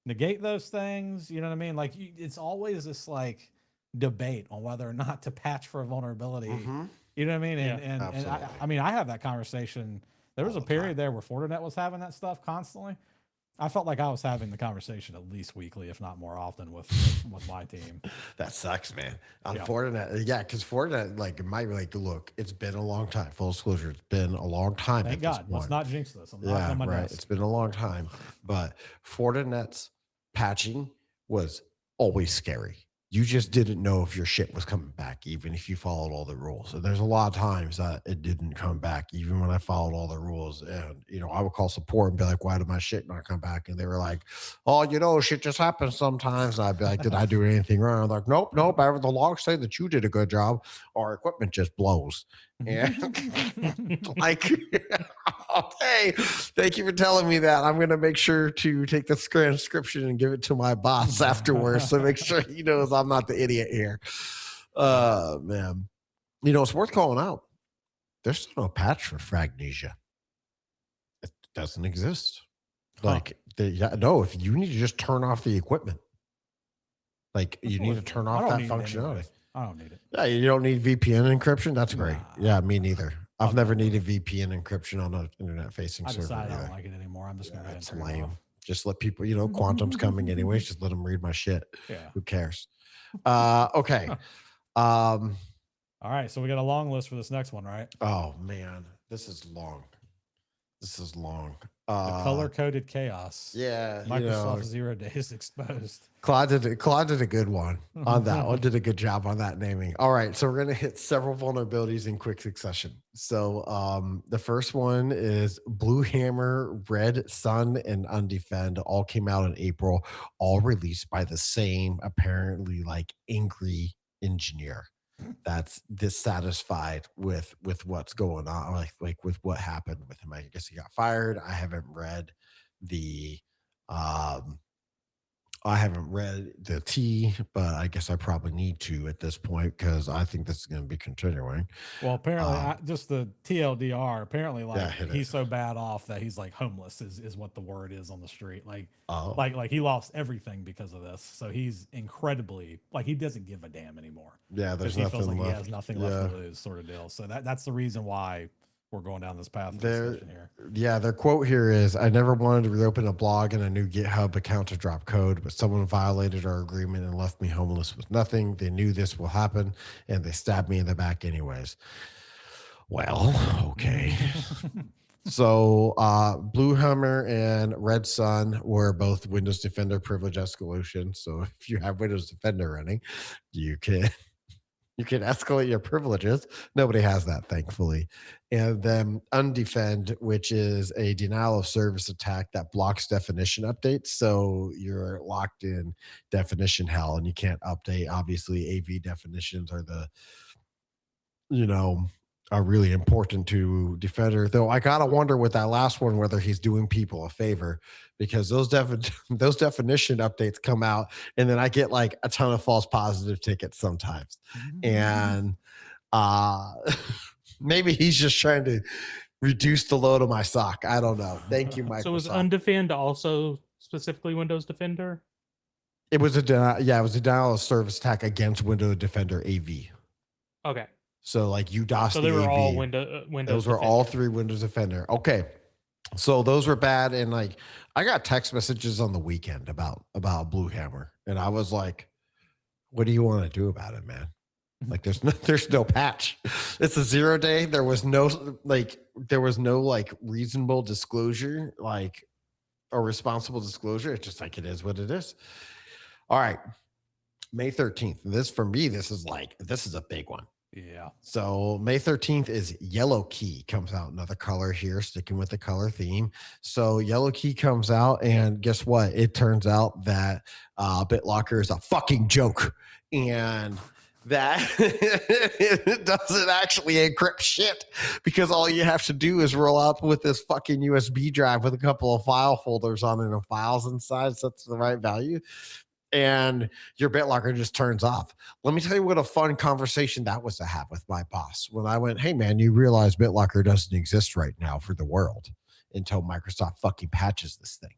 negate those things? You know what I mean? Like, it's always this like debate on whether or not to patch for a vulnerability. You know what I mean? And I mean, I have that conversation. There was a period there where Fortinet was having that stuff constantly. I felt like I was having the conversation at least weekly, if not more often, with my team. That sucks, man. On Fortinet, yeah, because Fortinet, like, it might be like, look, it's been a long time. Full disclosure, it's been a long time. Thank God. Let's not jinx this. I'm not on my right. desk. It's been a long time, but Fortinet's patching was always scary. You just didn't know if your shit was coming back, even if you followed all the rules. And there's a lot of times that it didn't come back, even when I followed all the rules. And, you know, I would call support and be like, why did my shit not come back? And they were like, oh, you know, shit just happens sometimes. And I'd be like, did I do anything wrong? I'm like, nope. The logs say that you did a good job. Our equipment just blows. And like, okay, thank you for telling me that. I'm going to make sure to take this transcription and give it to my boss afterwards to make sure he knows I'm not the idiot here. Man, you know, it's worth calling out. There's still no patch for Fragnesia. It doesn't exist. Like, no, if you need to just turn off the equipment, like you need to turn off that functionality. I don't need it. Yeah, you don't need VPN encryption. That's great. Yeah, me neither. I've never needed VPN encryption on an internet-facing server. I don't like it anymore. I'm just gonna it's lame. Just let people, you know, Quantum's coming anyways. Just let them read my shit. Yeah. Who cares? Okay. All right. So we got a long list for this next one, right? Oh man, this is long. The color-coded chaos. Yeah. Microsoft 0 days exposed. Claude did a good one on that one. Did a good job on that naming. All right. So we're going to hit several vulnerabilities in quick succession. So the first one is Blue Hammer, Red Sun, and Undefend all came out in April, all released by the same apparently like angry engineer that's dissatisfied with what's going on, like with what happened with him. I guess he got fired. I haven't read the tea, but I guess I probably need to at this point because I think this is going to be continuing. Well, apparently, just the TLDR. Apparently, like he's it. so bad off that he's like homeless is what the word is on the street. Like, Oh. like he lost everything because of this. So he's incredibly like he doesn't give a damn anymore. Yeah, there's he nothing feels like left. He has nothing left to lose, sort of deal. So that's the reason why we're going down this path. Here. Yeah, their quote here is, I never wanted to reopen a blog and a new GitHub account to drop code, but someone violated our agreement and left me homeless with nothing. They knew this will happen, and they stabbed me in the back anyways. Well, okay. So Blue Hammer and Red Sun were both Windows Defender privilege escalation. So if you have Windows Defender running, you can You can escalate your privileges. Nobody has that, thankfully. And then undefend, which is a denial of service attack that blocks definition updates. So you're locked in definition hell and you can't update. Obviously, AV definitions are are really important to Defender. Though I gotta wonder with that last one whether he's doing people a favor, because those those definition updates come out and then I get like a ton of false positive tickets sometimes. And maybe he's just trying to reduce the load of my sock. I don't know. Thank you, Microsoft. So was undefend also specifically Windows Defender? It was a denial of service attack against Windows Defender AV. Okay. So like you DOS. So they were AV. all Windows. Those were all 3 Windows Defender. Okay. So those were bad. And like I got text messages on the weekend about Blue Hammer. And I was like, what do you want to do about it, man? Like there's no patch. It's a 0 day. There was no reasonable disclosure, like or responsible disclosure. It's just like it is what it is. All right. May 13th. This for me, this is a big one. Yeah. So May 13th is YellowKey comes out. Another color here, sticking with the color theme. So YellowKey comes out, and guess what? It turns out that BitLocker is a fucking joke, and that it doesn't actually encrypt shit, because all you have to do is roll up with this fucking USB drive with a couple of file folders on it and files inside, sets the right value, and your BitLocker just turns off. Let me tell you what a fun conversation that was to have with my boss when I went, hey man, you realize BitLocker doesn't exist right now for the world until Microsoft fucking patches this thing.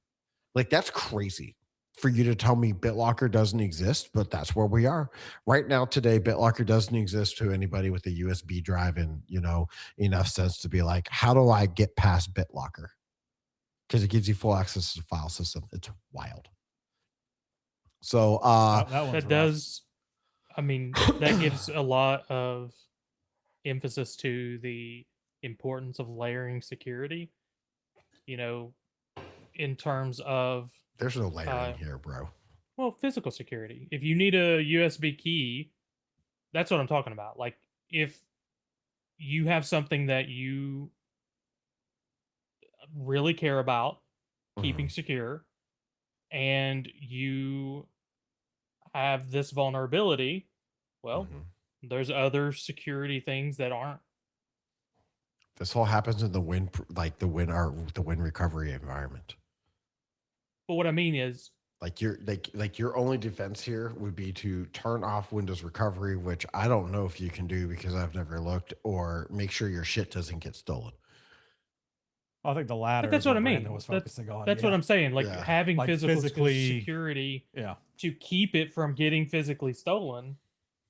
Like, that's crazy for you to tell me BitLocker doesn't exist, but that's where we are right now. Today, BitLocker doesn't exist to anybody with a USB drive and, enough sense to be like, how do I get past BitLocker? Because it gives you full access to the file system. It's wild. So that does, I mean, that gives a lot of emphasis to the importance of layering security, in terms of there's no layering here, bro. Well, physical security. If you need a USB key, that's what I'm talking about. Like, if you have something that you really care about keeping secure, and you have this vulnerability, well, there's other security things that aren't. This all happens in the win recovery environment. But what I mean is, your only defense here would be to turn off Windows recovery, which I don't know if you can do because I've never looked, or make sure your shit doesn't get stolen. I think the latter. But that's what I mean. That's what I'm saying. Like, having physical security to keep it from getting physically stolen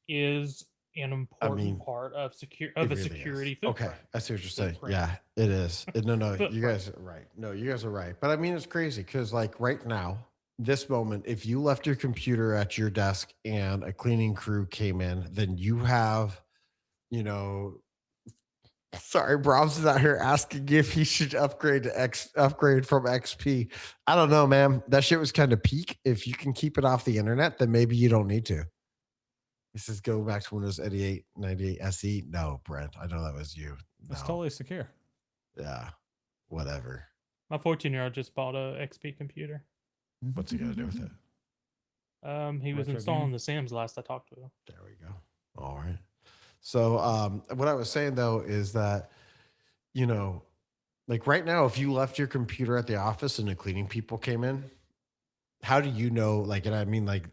is an important part of a security footprint. Okay, I see what you're saying. Yeah, it is. No, you guys are right. No, you guys are right. But I mean, it's crazy because like right now, this moment, if you left your computer at your desk and a cleaning crew came in, then you have, sorry, Brahms is out here asking if he should upgrade from XP. I don't know, man. That shit was kind of peak. If you can keep it off the internet, then maybe you don't need to. This is go back to Windows 88, 98 SE. No, Brent, I know that was you. No. It's totally secure. Yeah, whatever. My 14-year-old just bought a XP computer. What's he gonna do with it? He was installing the Sims last I talked to him. There we go. All right. So what I was saying though is that, like right now, if you left your computer at the office and the cleaning people came in, how do you know, like, and I mean like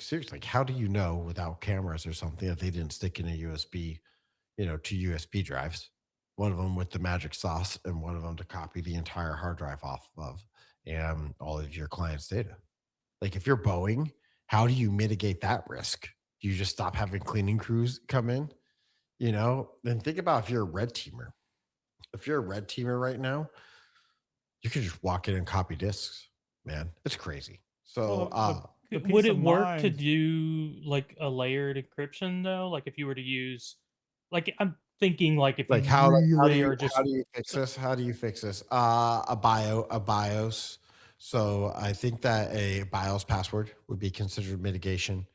seriously, like how do you know without cameras or something that they didn't stick in a USB, 2 USB drives, one of them with the magic sauce and one of them to copy the entire hard drive off of and all of your client's data? Like if you're Boeing, how do you mitigate that risk? Do you just stop having cleaning crews come in? Then think about if you're a red teamer. If you're a red teamer right now, you can just walk in and copy disks, man. It's crazy. So would it work to do like a layered encryption though? Like if you were to use, like I'm thinking like if how do you fix this? How do you fix this? A BIOS. So I think that a BIOS password would be considered mitigation.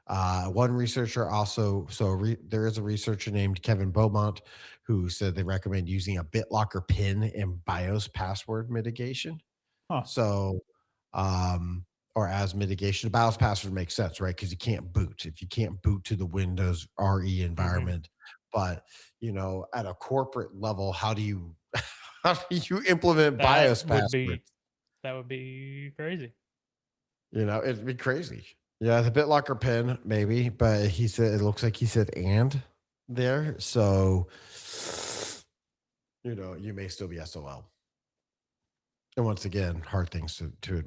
One researcher also, there is a researcher named Kevin Beaumont who said they recommend using a BitLocker pin in BIOS password mitigation. Huh. So, or as mitigation, BIOS password makes sense, right? Because you can't boot. If you can't boot to the Windows RE environment, but at a corporate level, how do you how do you implement BIOS password? That would be crazy. It'd be crazy. Yeah, the BitLocker pin, maybe, but he said it looks like he said and there. So, you may still be SOL. And once again, hard things to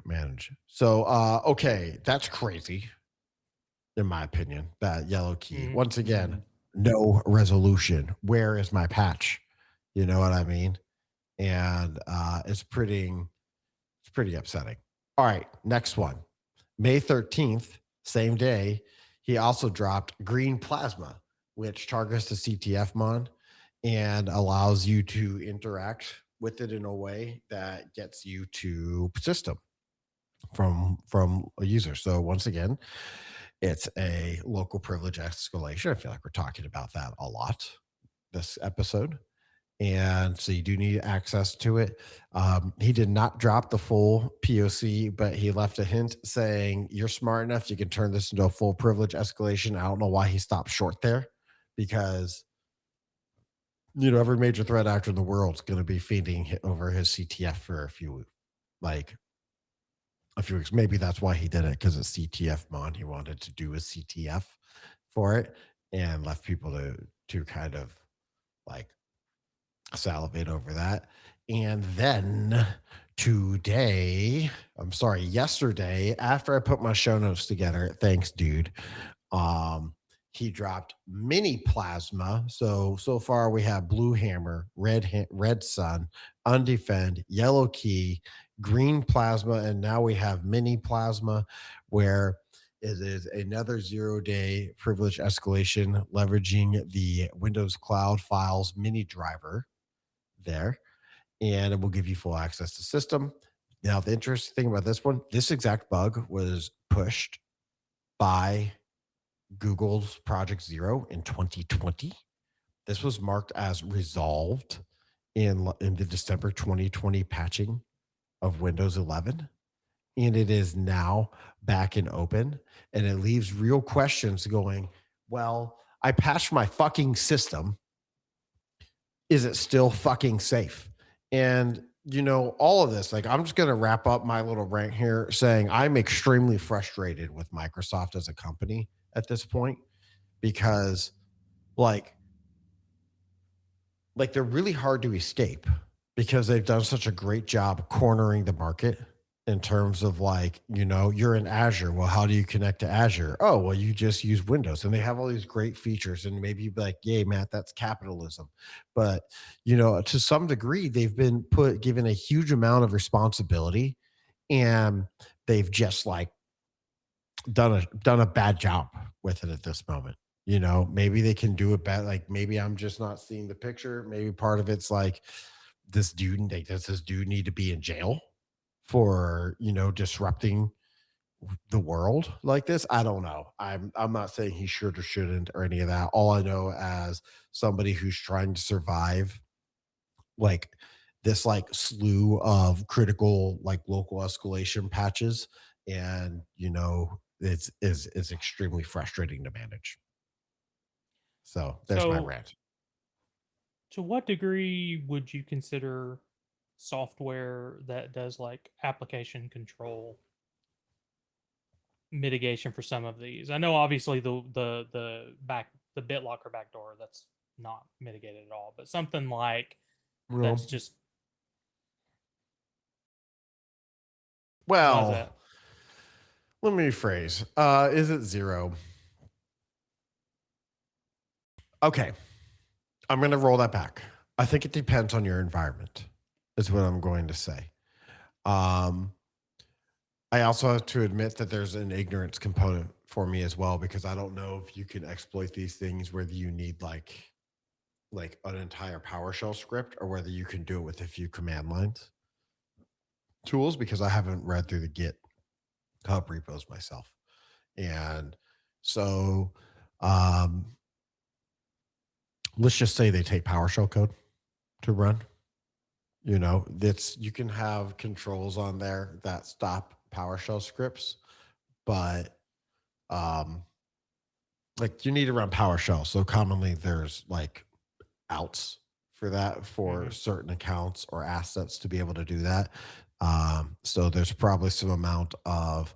manage. So, okay, that's crazy, in my opinion. That YellowKey. Once again, no resolution. Where is my patch? You know what I mean? And it's pretty upsetting. All right, next one. May 13th, same day, he also dropped GreenPlasma, which targets the CTFMON and allows you to interact with it in a way that gets you to system from a user. So once again, it's a local privilege escalation. I feel like we're talking about that a lot this episode. And so you do need access to it. He did not drop the full POC, but he left a hint saying, you're smart enough, you can turn this into a full privilege escalation. I don't know why he stopped short there, because every major threat actor in the world is going to be feeding over his CTF for a few weeks. Maybe that's why he did it, because it's CTFMON. He wanted to do a CTF for it and left people to kind of like salivate over that. And then yesterday, after I put my show notes together, thanks, dude. He dropped mini plasma. So far we have Blue Hammer, Red Sun, Undefend, YellowKey, GreenPlasma, and now we have mini plasma, where it is another 0-day privilege escalation leveraging the Windows Cloud Files mini driver there, and it will give you full access to system. Now, the interesting thing about this one, this exact bug was pushed by Google's Project Zero in 2020. This was marked as resolved in the December 2020 patching of Windows 11, and it is now back in open, and it leaves real questions going, well, I patched my fucking system. Is it still fucking safe? And all of this, like, I'm just going to wrap up my little rant here saying I'm extremely frustrated with Microsoft as a company at this point, because like they're really hard to escape, because they've done such a great job cornering the market in terms of you're in Azure. Well, how do you connect to Azure? Oh, well, you just use Windows, and they have all these great features, and maybe you'd be like, yay, Matt, that's capitalism. But, to some degree, they've been given a huge amount of responsibility, and they've just done a bad job with it at this moment. Maybe they can do it better. Maybe I'm just not seeing the picture. Maybe part of it's does this dude need to be in jail for disrupting the world like this? I don't know. I'm not saying he should or shouldn't or any of that. All I know, as somebody who's trying to survive this slew of critical local escalation patches, and it's extremely frustrating to manage. So there's my rant. To what degree would you consider software that does application control mitigation for some of these? I know obviously the BitLocker backdoor, that's not mitigated at all, but something that's just let me rephrase. Is it zero? Okay, I'm going to roll that back. I think it depends on your environment, is what I'm going to say. I also have to admit that there's an ignorance component for me as well, because I don't know if you can exploit these things, whether you need like an entire PowerShell script, or whether you can do it with a few command lines tools, because I haven't read through the GitHub repos myself. And so let's just say they take PowerShell code to run. You can have controls on there that stop PowerShell scripts, but like you need to run PowerShell. So commonly there's like outs for that for certain accounts or assets to be able to do that. So there's probably some amount of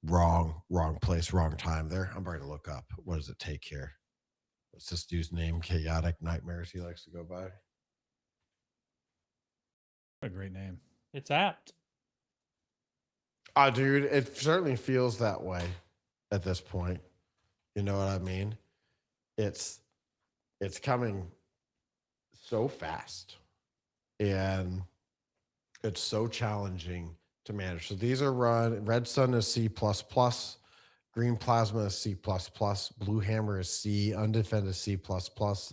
wrong place, wrong time there. I'm going to look up, what does it take here? What's this dude's name? Chaotic Nightmares he likes to go by. A great name. It's apt. Dude, it certainly feels that way at this point. You know what I mean? It's coming so fast, and it's so challenging to manage. So these are run. Red Sun is C++, GreenPlasma is C++, Blue Hammer is C, Undefend is C++,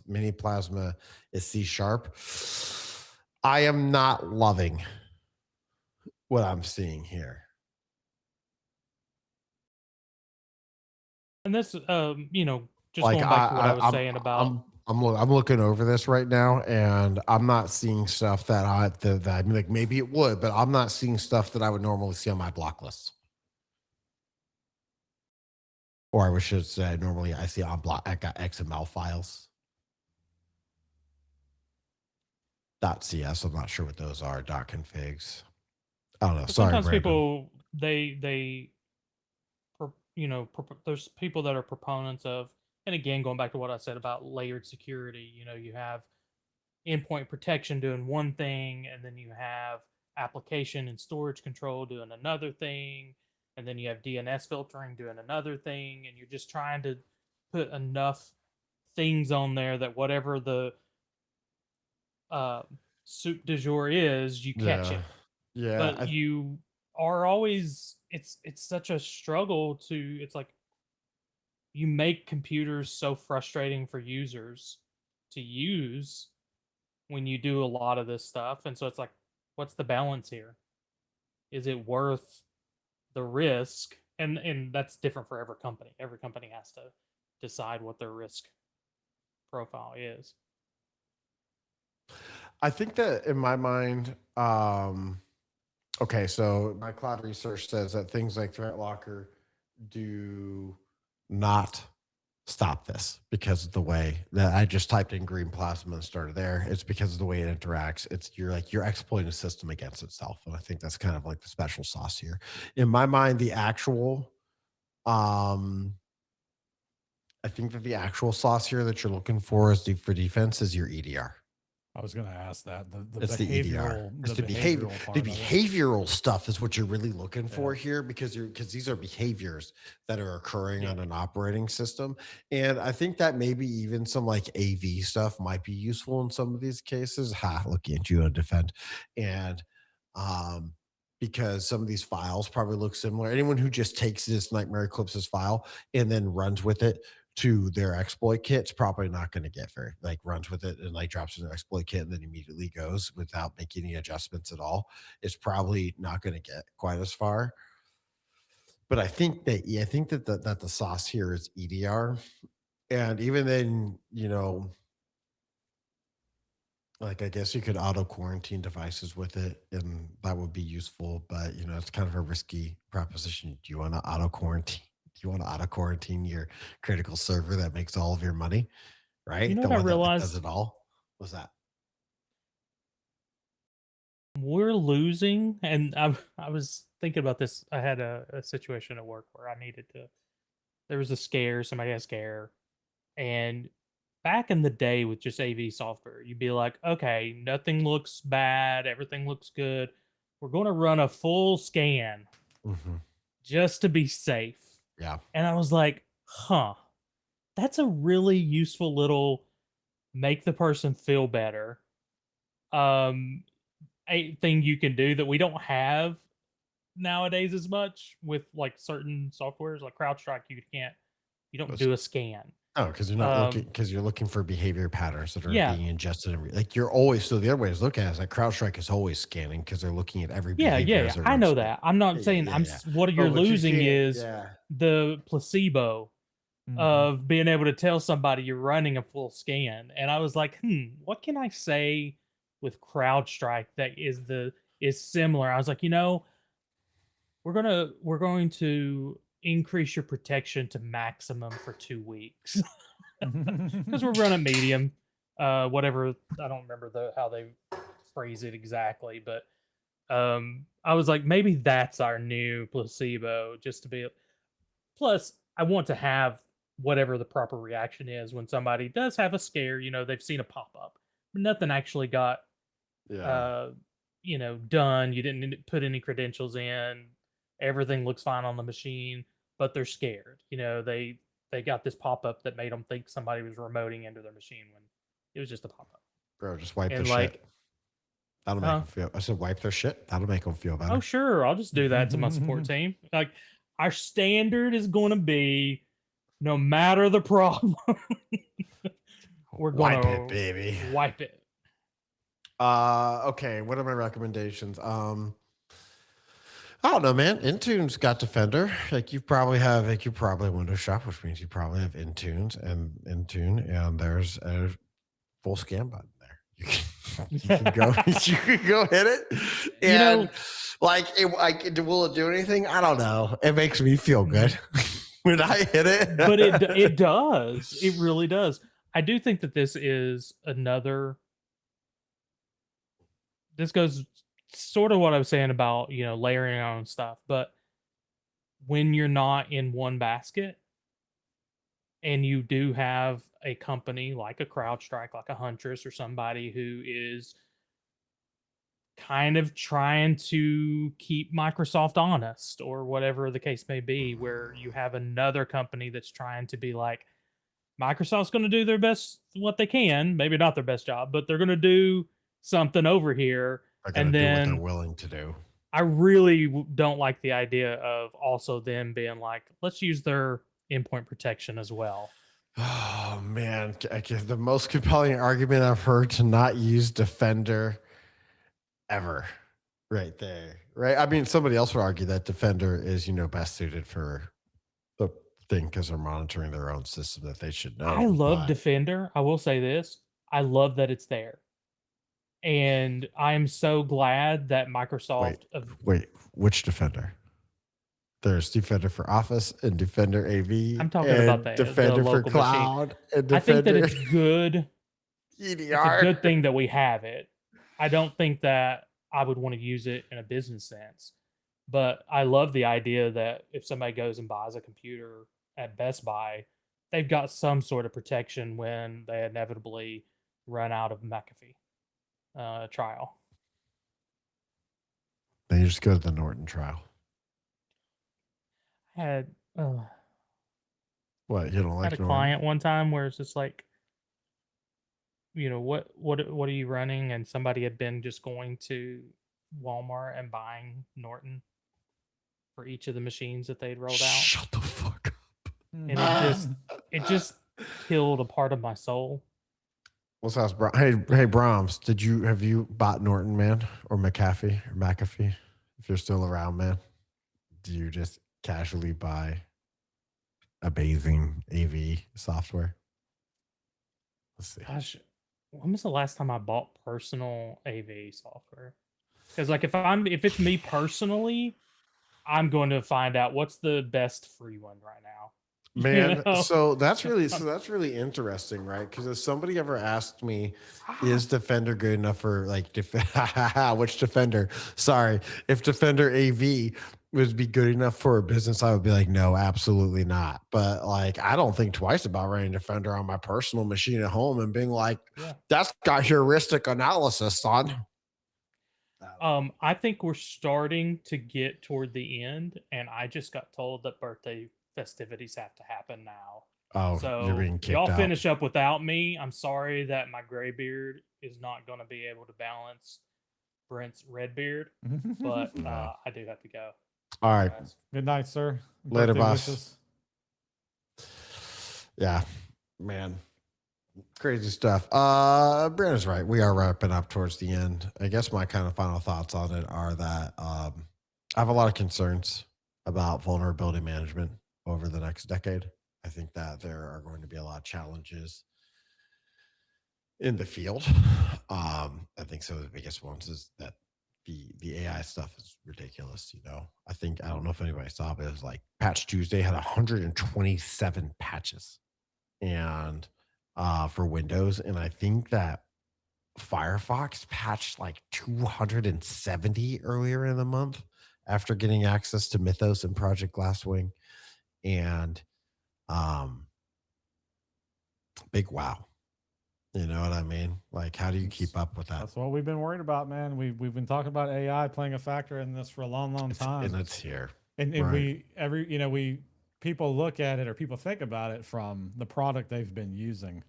Mini Plasma is C#. I am not loving what I'm seeing here. And this, just Like, going back to what I was saying about. I'm looking over this right now, and I'm not seeing stuff that I mean, like maybe it would, but I'm not seeing stuff that I would normally see on my block list. Or I should say, normally I see on block. I got XML files. .cs. I'm not sure what those are. .configs. I don't know. Sorry, Sometimes Brandon. people there's people that are proponents of, and again, going back to what I said about layered security, you have endpoint protection doing one thing, and then you have application and storage control doing another thing, and then you have DNS filtering doing another thing, and you're just trying to put enough things on there that whatever the soup du jour is, you catch it. Yeah. But you are always, it's such a struggle to, it's like you make computers so frustrating for users to use when you do a lot of this stuff. And so it's like, what's the balance here? Is it worth the risk? And that's different for every company. Every company has to decide what their risk profile is. I think that in my mind, okay, so my cloud research says that things like ThreatLocker do not stop this because of the way that I just typed in GreenPlasma and started there. It's because of the way it interacts. You're exploiting a system against itself. And I think that's kind of like the special sauce here. In my mind, the actual I think that the actual sauce here that you're looking for for defense is your EDR. I was going to ask that. It's the EDR. It's the behavioral stuff is what you're really looking for here, because these are behaviors that are occurring on an operating system. And I think that maybe even some like AV stuff might be useful in some of these cases. Looking at you on defend. And because some of these files probably look similar. Anyone who just takes this Nightmare Eclipse's file and then runs with it to their exploit kit's probably not going to get runs with it and like drops in their exploit kit and then immediately goes without making any adjustments at all. It's probably not going to get quite as far. But I think that the sauce here is EDR. And even then, like I guess you could auto quarantine devices with it, and that would be useful, but it's kind of a risky proposition. Do you want to auto quarantine? Do you want to auto quarantine your critical server that makes all of your money? Right? You know the what I one realized? that does it all? What's that? We're losing, and I was thinking about this. I had a situation at work where I needed to. There was a scare. Somebody had a scare, and back in the day with just AV software, you'd be like, okay, nothing looks bad, everything looks good. We're going to run a full scan just to be safe. Yeah. And I was like, that's a really useful little make the person feel better a thing you can do that we don't have nowadays as much with like certain softwares like CrowdStrike. You don't do a scan. Oh, because you're not looking because you're looking for behavior patterns that are Yeah. being ingested. Like you're always so the other way to look at it is like CrowdStrike is always scanning because they're looking at every Yeah, behavior yeah, as yeah. they're I know noticing it. that. I'm not Yeah, saying yeah, yeah. what you're But you losing can't. is Yeah. the placebo of being able to tell somebody you're running a full scan. And I was like, what can I say with CrowdStrike that is similar? I was like, we're going to increase your protection to maximum for 2 weeks because we're running medium, whatever. I don't remember how they phrase it exactly, but I was like, maybe that's our new placebo, just to be. Plus, I want to have whatever the proper reaction is when somebody does have a scare. They've seen a pop up, but nothing actually got Yeah. done. You didn't put any credentials in. Everything looks fine on the machine, but they're scared. They got this pop up that made them think somebody was remoting into their machine when it was just a pop up. Bro, just wipe their And shit. like, That'll make them feel. I said wipe their shit. That'll make them feel better. oh sure, I'll just do that to my support team. Like, our standard is going to be, no matter the problem, we're going Wipe to it, baby. wipe it. Okay. What are my recommendations? I don't know, man. Intune's got Defender. Like you probably Windows Shop, which means you probably have Intune, and there's a full scan button there. You can go, you can go hit it, and will it do anything? I don't know. It makes me feel good when I hit it, but it does. It really does. I do think that this is another. This goes sort of what I was saying about layering on stuff, but when you're not in one basket and you do have a company like a CrowdStrike, like a Huntress, or somebody who is kind of trying to keep Microsoft honest, or whatever the case may be, where you have another company that's trying to be like, Microsoft's going to do their best, what they can, maybe not their best job, but they're going to do something over here. They're going And to do what then they're willing to do. I really don't like the idea of also them being like, let's use their endpoint protection as well. Oh man, I guess the most compelling argument I've heard to not use Defender ever, right there, right? I mean, somebody else would argue that Defender is best suited for the thing because they're monitoring their own system that they should know. I love but- Defender. I will say this: I love that it's there, and I'm so glad that Microsoft. Wait, which Defender? There's Defender for Office and Defender AV. I'm talking about the Defender for local Cloud and I think Defender that it's good. EDR. It's a good thing that we have it. I don't think that I would want to use it in a business sense, but I love the idea that if somebody goes and buys a computer at Best Buy, they've got some sort of protection when they inevitably run out of McAfee trial. Then you just go to the Norton trial. I had What, you don't I like had a Norton? client one time where it's just like, what are you running? And somebody had been just going to Walmart and buying Norton for each of the machines that they'd rolled out. Shut the fuck up. And it just killed a part of my soul. What's else, hey Brahms, have you bought Norton, man, or McAfee? If you're still around, man, do you just casually buy amazing AV software? Let's see. Gosh, when was the last time I bought personal AV software? Because like if it's me personally, I'm going to find out what's the best free one right now. Man, so that's really interesting, right? Because if somebody ever asked me, is Defender good enough for like which Defender? Sorry, if Defender AV would be good enough for a business, I would be like, no, absolutely not. But like, I don't think twice about running Defender on my personal machine at home and being like, that's got heuristic analysis on. I think we're starting to get toward the end, and I just got told that birthday festivities have to happen now. Oh, so you're being kicked y'all out. finish up without me. I'm sorry that my gray beard is not going to be able to balance Brent's red beard, but I do have to go. All right. Good night, sir. Later, Birthday boss. wishes. Yeah. Man, crazy stuff. Brandon's right. We are wrapping up towards the end. I guess my kind of final thoughts on it are that I have a lot of concerns about vulnerability management over the next decade. I think that there are going to be a lot of challenges in the field. I think some of the biggest ones is that the AI stuff is ridiculous. I don't know if anybody saw, but it was like Patch Tuesday had 127 patches, and for Windows, and I think that Firefox patched like 270 earlier in the month after getting access to Mythos and Project Glasswing, and um, big wow. You know what I mean? Like, how do you keep up with that? That's what we've been worried about, man. We've been talking about AI playing a factor in this for a long time, And it's here. and right. people look at it or people think about it from the product they've been using,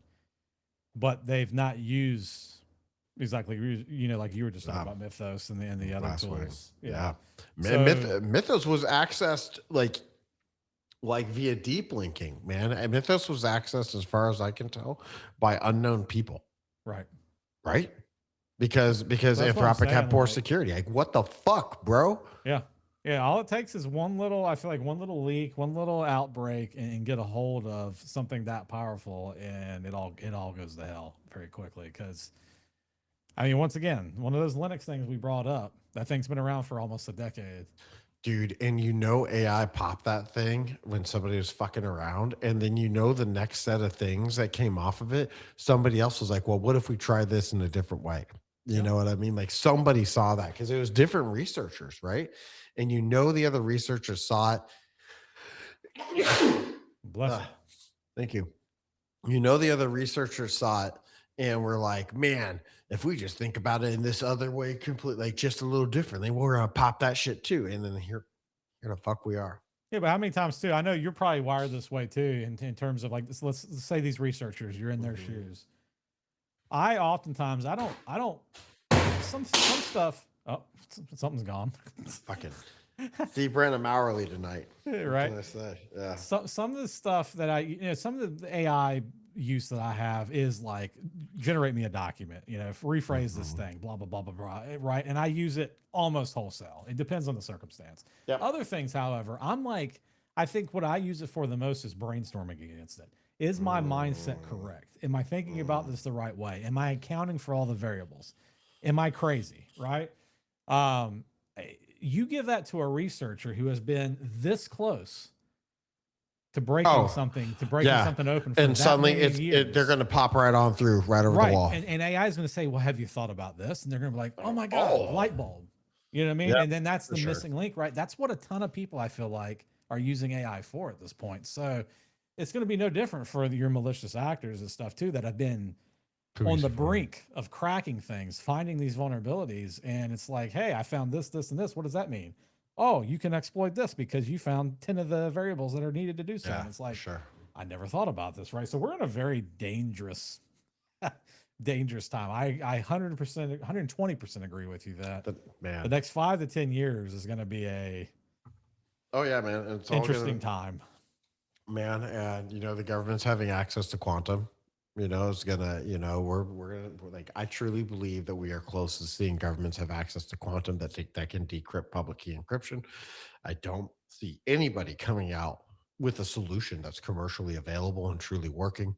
but they've not used exactly like you were just talking about Mythos and the other tools. Yeah. So, Mythos was accessed like via deep linking, man. And Mythos was accessed, as far as I can tell, by unknown people. Right? Because Anthropic had poor security. Like, what the fuck, bro? Yeah. All it takes is one little leak, one little outbreak, and get a hold of something that powerful, and it all goes to hell very quickly. Because, I mean, once again, one of those Linux things we brought up, that thing's been around for almost a decade. Dude, and AI popped that thing when somebody was fucking around, and then the next set of things that came off of it, somebody else was like, well, what if we try this in a different way? You know what I mean? Like, somebody saw that because it was different researchers, right? And the other researchers saw it. Bless you. Thank you. The other researchers saw it and we're like, man, if we just think about it in this other way, completely, like just a little differently, we're gonna pop that shit too. And then here the fuck we are. Yeah, but how many times too? I know you're probably wired this way too, in terms of like this. Let's say these researchers, you're in their shoes. I oftentimes I don't some stuff. Oh, something's gone. Fucking see Brandon Mowerly tonight. Right. What can I say? Yeah. Some of the stuff that some of the AI use that I have is like generate me a document, rephrase this thing, blah, blah, blah, blah, blah. Right. And I use it almost wholesale. It depends on the circumstance. Yep. Other things, however, I think what I use it for the most is brainstorming against it. Is my mindset correct? Am I thinking about this the right way? Am I accounting for all the variables? Am I crazy? Right. You give that to a researcher who has been this close to breaking something open, for and suddenly they're going to pop right on through, right over the wall. And AI is going to say, well, have you thought about this? And they're going to be like, oh my God, light bulb. You know what I mean? Yep, and then that's the missing link, right? That's what a ton of people, I feel like, are using AI for at this point. So it's going to be no different for your malicious actors and stuff too, that have been on the brink of cracking things, finding these vulnerabilities. And it's like, hey, I found this, this, and this. What does that mean? Oh, you can exploit this because you found 10 of the variables that are needed to do so. And it's like, I never thought about this, right? So we're in a very dangerous time. I 100%, 120% agree with you that the next 5 to 10 years is going to be a man, it's interesting time. Man, and the government's having access to quantum. It's gonna, we're gonna, like, I truly believe that we are close to seeing governments have access to quantum that can decrypt public key encryption. I don't see anybody coming out with a solution that's commercially available and truly working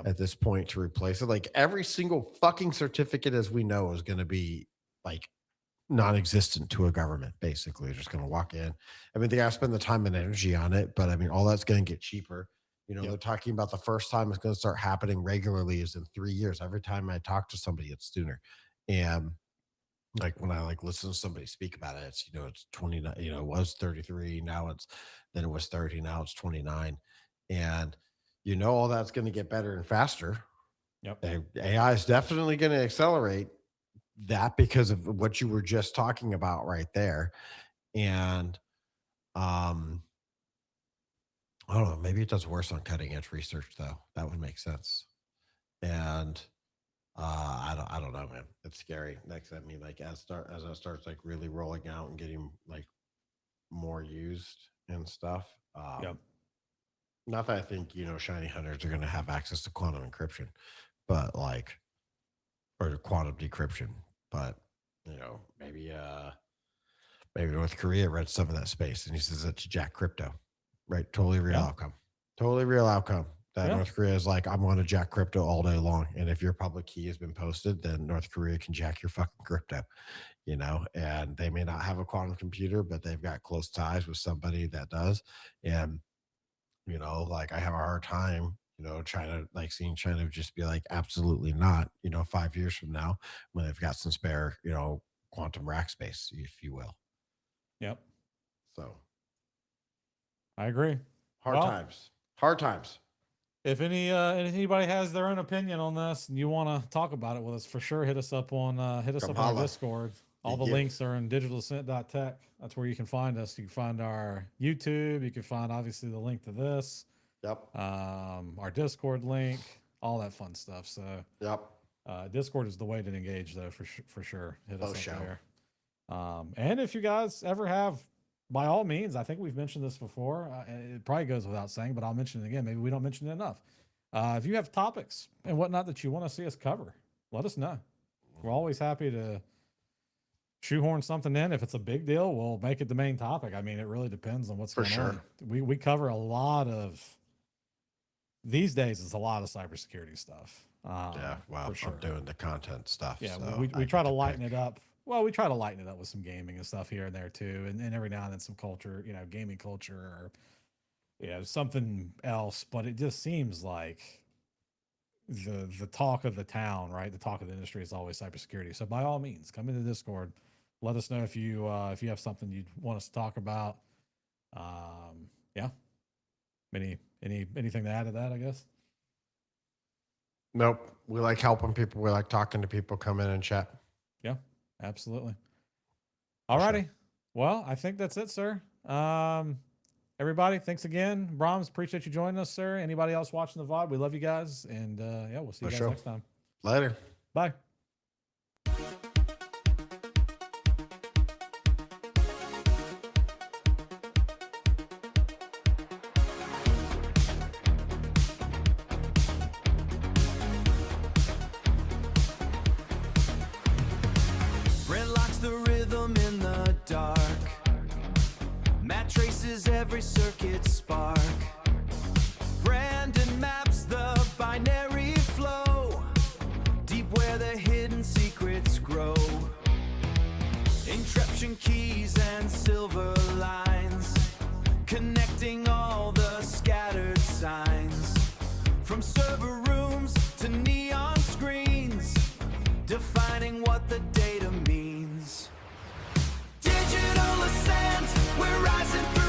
at this point to replace it. Like, every single fucking certificate, as we know, is going to be like non-existent to a government. Basically, you're just going to walk in. I mean, they got to spend the time and energy on it, but I mean, all that's going to get cheaper. They're talking about the first time it's going to start happening regularly is in 3 years. Every time I talk to somebody, it's sooner. And like when I listen to somebody speak about it, it's, it's 29, it was 33. Then it was 30. Now it's 29. And all that's going to get better and faster. Yep. AI is definitely going to accelerate that because of what you were just talking about right there. And, I don't know. Maybe it does worse on cutting edge research, though. That would make sense. And I don't know, man. It's scary. Next, I mean, like as it starts like really rolling out and getting like more used and stuff. Not that I think, you know, shiny hunters are going to have access to quantum encryption, but like, or quantum decryption, but you know, maybe North Korea read some of that space and uses it to jack crypto, right? Totally real Yeah. outcome. Totally real outcome. That Yeah. North Korea is like, I'm going to jack crypto all day long. And if your public key has been posted, then North Korea can jack your fucking crypto, you know, and they may not have a quantum computer, but they've got close ties with somebody that does. And, you know, like I have a hard time, you know, China, like seeing China just be like, absolutely not, you know, 5 years from now when they've got some spare, you know, quantum rack space, if you will. Yep. So I agree. hard Well, times. Hard times. If anybody has their own opinion on this and you want to talk about it with us, for sure hit us up on on our holla. Discord. All the Yeah. links are in digitaldescent.tech. That's where you can find us. You can find our YouTube. You can find obviously the link to this. Yep. Our Discord link, all that fun stuff. So Yep. Discord is the way to engage though, for sure. Hit us Oh, up sure. there. And if you guys ever have, by all means, I think we've mentioned this before. It probably goes without saying, but I'll mention it again. Maybe we don't mention it enough. If you have topics and whatnot that you want to see us cover, let us know. We're always happy to shoehorn something in. If it's a big deal, we'll make it the main topic. I mean, it really depends on what's For going sure. on. We cover a lot of, these days it's a lot of cybersecurity stuff. Yeah. Wow. for sure. I'm doing the content stuff. Yeah, so we I try get to lighten pick. it up. Well, we try to lighten it up with some gaming and stuff here and there too, and every now and then some culture, you know, gaming culture or something else. But it just seems like the talk of the town, right? The talk of the industry is always cybersecurity. So by all means, come into Discord. Let us know if you have something you'd want us to talk about. Yeah. Anything to add to that? I guess. Nope. We like helping people. We like talking to people. Come in and chat. Yeah, absolutely. For sure. Alrighty. Well, I think that's it, sir. Everybody, thanks again. Brahms, appreciate you joining us, sir. Anybody else watching the VOD, we love you guys. And yeah, we'll see you For guys sure. next time. Later. Bye. Brent locks the rhythm in the dark. Matt traces every circuit spark. Brandon maps the binary flow, deep where the hidden secrets grow. Encryption key